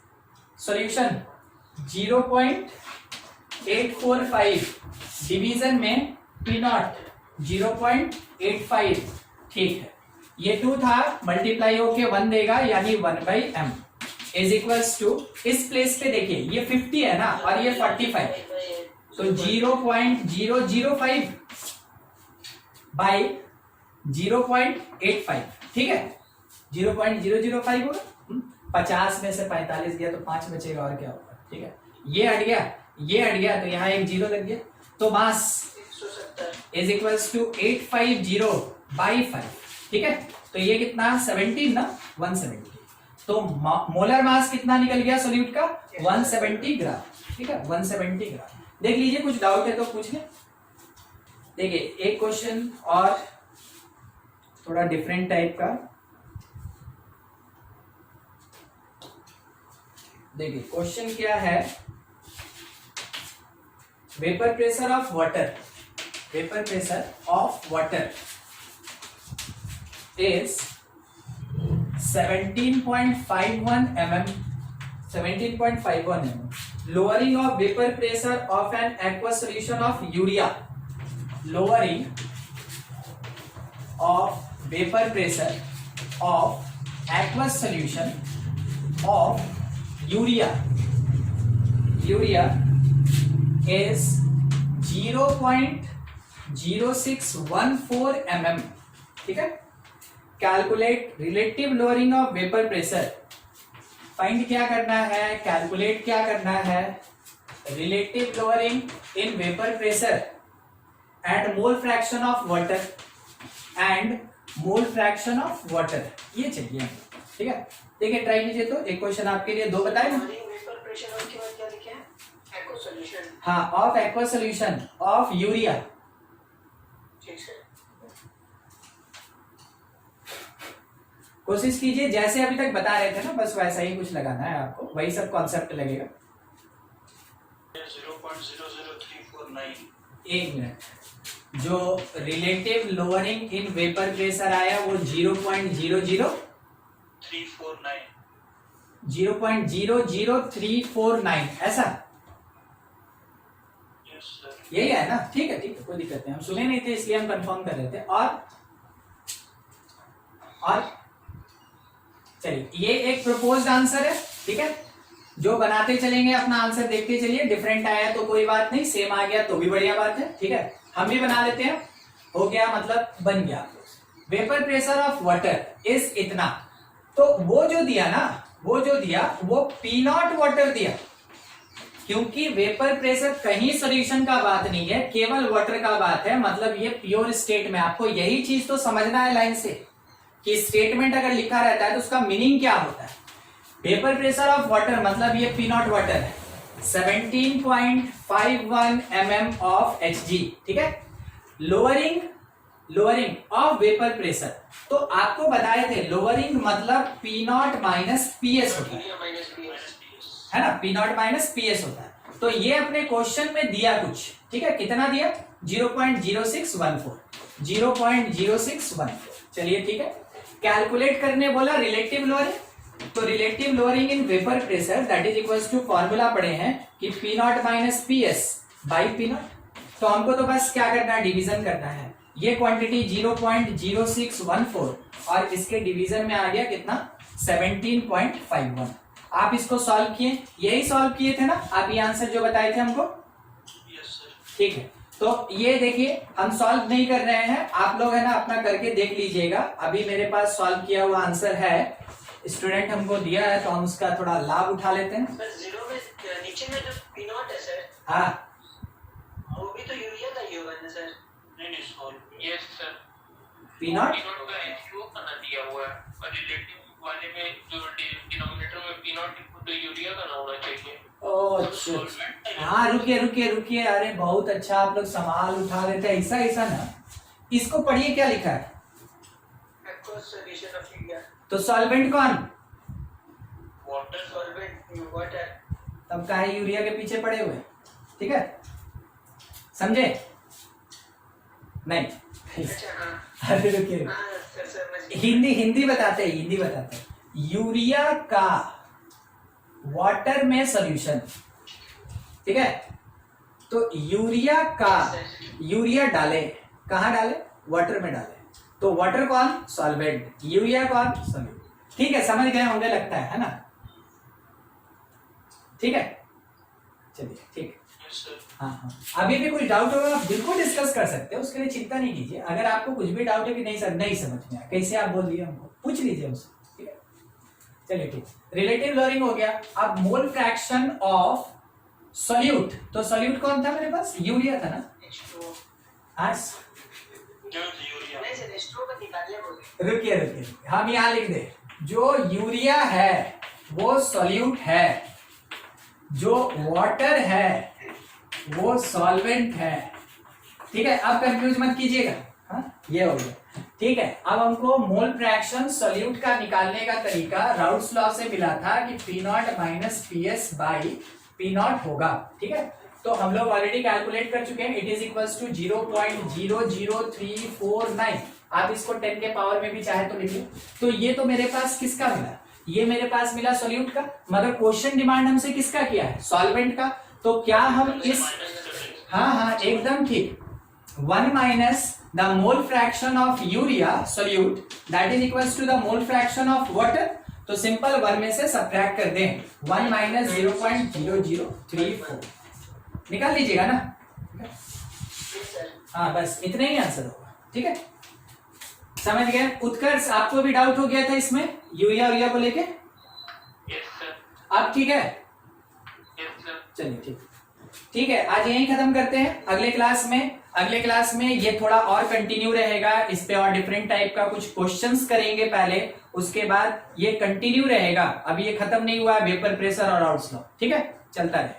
सॉल्यूशन 0.845, डिवीजन में P नॉट 0.85, ठीक है। ये 2 था, मल्टीप्लाई होके 1 देगा, यानी 1/m इज इक्वल्स टू, इस प्लेस पे देखिए ये 50 है ना और ये 45, तो 0.005 बाई 0.85, ठीक है, 0.005 होगा। 50 में से 45 गया तो 5 बचेगा, और क्या होगा, ठीक है। ये हट गया तो यहाँ एक 0 लग गया, तो मास इज इक्वल्स टू 850/5, ठीक है। तो ये कितना 17 ना, 170। तो मोलर मास कितना निकल गया सोल्यूट का, 170 ग्राम, ठीक है, 170 ग्राम। देख लीजिए, कुछ डाउट है तो पूछ ले। देखिए एक क्वेश्चन और थोड़ा डिफरेंट टाइप का, देखिए क्वेश्चन क्या है, vapour pressure of water, vapour pressure of water is 17.51 mm, 17.51 mm. Lowering of vapor pressure of an aqueous solution of urea, lowering of vapor pressure of aqueous solution of urea is 0.0614 mm, ठीक है। Calculate relative lowering of vapour pressure, find क्या करना है, calculate क्या करना है, relative lowering in vapour pressure and mole fraction of water, and mole fraction of water, ये चाहिए, ठीक है। देखिए ट्राई कीजिए। तो एक क्वेश्चन आपके लिए दो बताए ना, वेपर प्रेशर और के बाद क्या लिखे हैं, एक्वा सॉल्यूशन, हाँ, of aqua solution of urea, ठीक है। कोशिश कीजिए जैसे अभी तक बता रहे थे ना, बस वैसा ही कुछ लगाना है आपको, वही सब कॉन्सेप्ट लगेगा। 0.00349। एक मिनट, जो relative lowering in vapour pressure आया वो 0.00349, 0.00349, ऐसा यस सर। यही है ना, ठीक है, कोई दिक्कत नहीं, हम सुने नहीं थे इसलिए हम कंफर्म कर रहे थे। और चलिए, ये एक प्रपोज्ड आंसर है, ठीक है, जो बनाते चलेंगे, अपना आंसर देखते चलिए, डिफरेंट आया तो कोई बात नहीं, सेम आ गया तो भी बढ़िया बात है, ठीक है। हम भी बना लेते हैं, हो गया मतलब बन गया। Vapour pressure of water is इतना, तो वो जो दिया ना, वो P0 वाटर दिया, क्योंकि वेपर प्रेशर कहीं सॉल्यूशन का बात नहीं है, केवल वाटर का बात है, मतलब ये प्योर स्टेट में। आपको यही चीज तो समझना है लाइन से, कि स्टेटमेंट अगर लिखा रहता है तो उसका मीनिंग क्या होता है। वेपर प्रेशर ऑफ वाटर मतलब ये P0 वाटर है, 17.51 mm ऑफ Hg, ठीक है। लोअरिंग ऑफ वेपर प्रेशर, तो आपको बताए थे लोअरिंग मतलब P0 माइनस PS होता है ना, P0 माइनस PS होता है। तो ये अपने क्वेश्चन में दिया कुछ, ठीक है, कितना दिया, 0.0614। चलिए ठीक है, कैलकुलेट करने बोला रिलेटिव लोअरिंग, तो relative lowering in vapour pressure that is equals to formula पढ़े हैं कि P0 minus PS by P0। तो हमको तो बस क्या करना है, डिवीजन करना है। ये क्वांटिटी 0.0614 और इसके डिवीजन में आ गया कितना, 17.51। आप इसको सॉल्व किए, यही सॉल्व किए थे ना आप, ये आंसर जो बताए थे हमको, यस सर। ठीक है। तो ये देखिए, हम सॉल्व नहीं कर रहे हैं, आप लोग है ना अपना करके देख लीजिएगा। अभी मेरे पास सॉल्व किया हुआ आंसर है, स्टूडेंट हमको दिया है तो हम उसका थोड़ा लाभ उठा लेते हैं। सर जीरो में नीचे में जो P0 है सर, हाँ, वो भी तो यूरिया का ही होगा ना सर। नहीं सॉल्व। यस सर, P0 का H2O करना दिया हुआ है, और रिलेटिव वाले में जो डिनोमिनेटर में P0 तो यूरिया का ना होना चाहिए। ओह अच्छा, हाँ रुकिए, अरे बहुत अच्छा, आप लोग सवाल उठा लेते हैं, ऐसा ना। इसको पढ़िए, क्या लिखा है, एक्वा सॉल्यूशन ऑफ यूरिया, तो सॉल्वेंट कौन, वाटर सॉल्वेंट वाटर। तब काहे यूरिया के पीछे पड़े हुए, ठीक है, समझे नहीं? अच्छा हाँ अरे रुकिए, हाँ सर समझ गया। हिंदी बताते हैं। यूरिया का वाटर में सॉल्यूशन, ठीक है, तो यूरिया डाले, कहाँ डाले, वाटर में डाले, तो वाटर कौन, सॉल्वेंट, यूरिया कौन, सॉल्यूट, ठीक है, समझ गए होंगे लगता है ना, ठीक है, चलिए ठीक है। Yes sir. हाँ, अभी भी कुछ डाउट होगा आप बिल्कुल डिस्कस कर सकते हैं, उसके लिए चिंता नहीं कीजिए। अगर आपको कुछ भी डाउट है कि नहीं सर नहीं समझ में आया, कैसे आप बोल दिए हमको, पूछ लीजिए उससे, ठीक है। चलिए ठीक, रिलेटिव लोअरिंग हो गया। अब मोल फ्रैक्शन ऑफ सॉल्यूट, तो सॉल्यूट कौन था मेरे पास, यूरिया था ना, H2O। हाँ क्या यूरिया? नहीं सर, स्ट्रो का निकालिए बोले। रुकिए रुकिए, हम यहाँ लिख दे, जो यूरिया है वो सॉल्यूट है, जो वाटर है वो सॉल्वेंट है। ठीक है, अब कंफ्यूज मत कीजिएगा। हाँ, ये हो गया। ठीक है, अब हमको मोल फ्रैक्शन सॉल्यूट का निकालने का तरीका राउल्ट्स लॉ से मिला था कि P not minus P S by P not होगा। ठीक है, तो हम लोग ऑलरेडी कैलकुलेट कर चुके हैं। It is equals to 0.00349। आप इसको 10 के पावर में भी चाहे तो लिखिए। तो ये तो मेरे पास किसका मिला, ये मेरे पास मिला सॉल्यूट का, मगर क्वेश्चन डिमांड हमसे किसका किया है, सॉल्वेंट का। तो क्या हम इस, हाँ एकदम ठीक, 1 minus the mole fraction of urea solute that is equals to the mole fraction of water. तो सिंपल 1 में से सब्ट्रैक्ट कर दें, 1 माइनस 0.0034 निकाल लीजिएगा ना। हाँ, बस इतने ही आंसर होगा। ठीक है, समझ गए। उत्कर्ष, आपको भी डाउट हो गया था इसमें यूरिया को लेके? Yes sir. अब ठीक है, यस सर। चलिए ठीक है, आज यही खत्म करते हैं। अगले क्लास में ये थोड़ा और कंटिन्यू रहेगा, इस पे और डिफरेंट टाइप का कुछ क्वेश्चंस करेंगे पहले, उसके बाद ये कंटिन्यू रहेगा। अभी ये खत्म नहीं हुआ है, वेपर प्रेशर और राउल्ट्स लॉ। ठीक है, चलता रहे।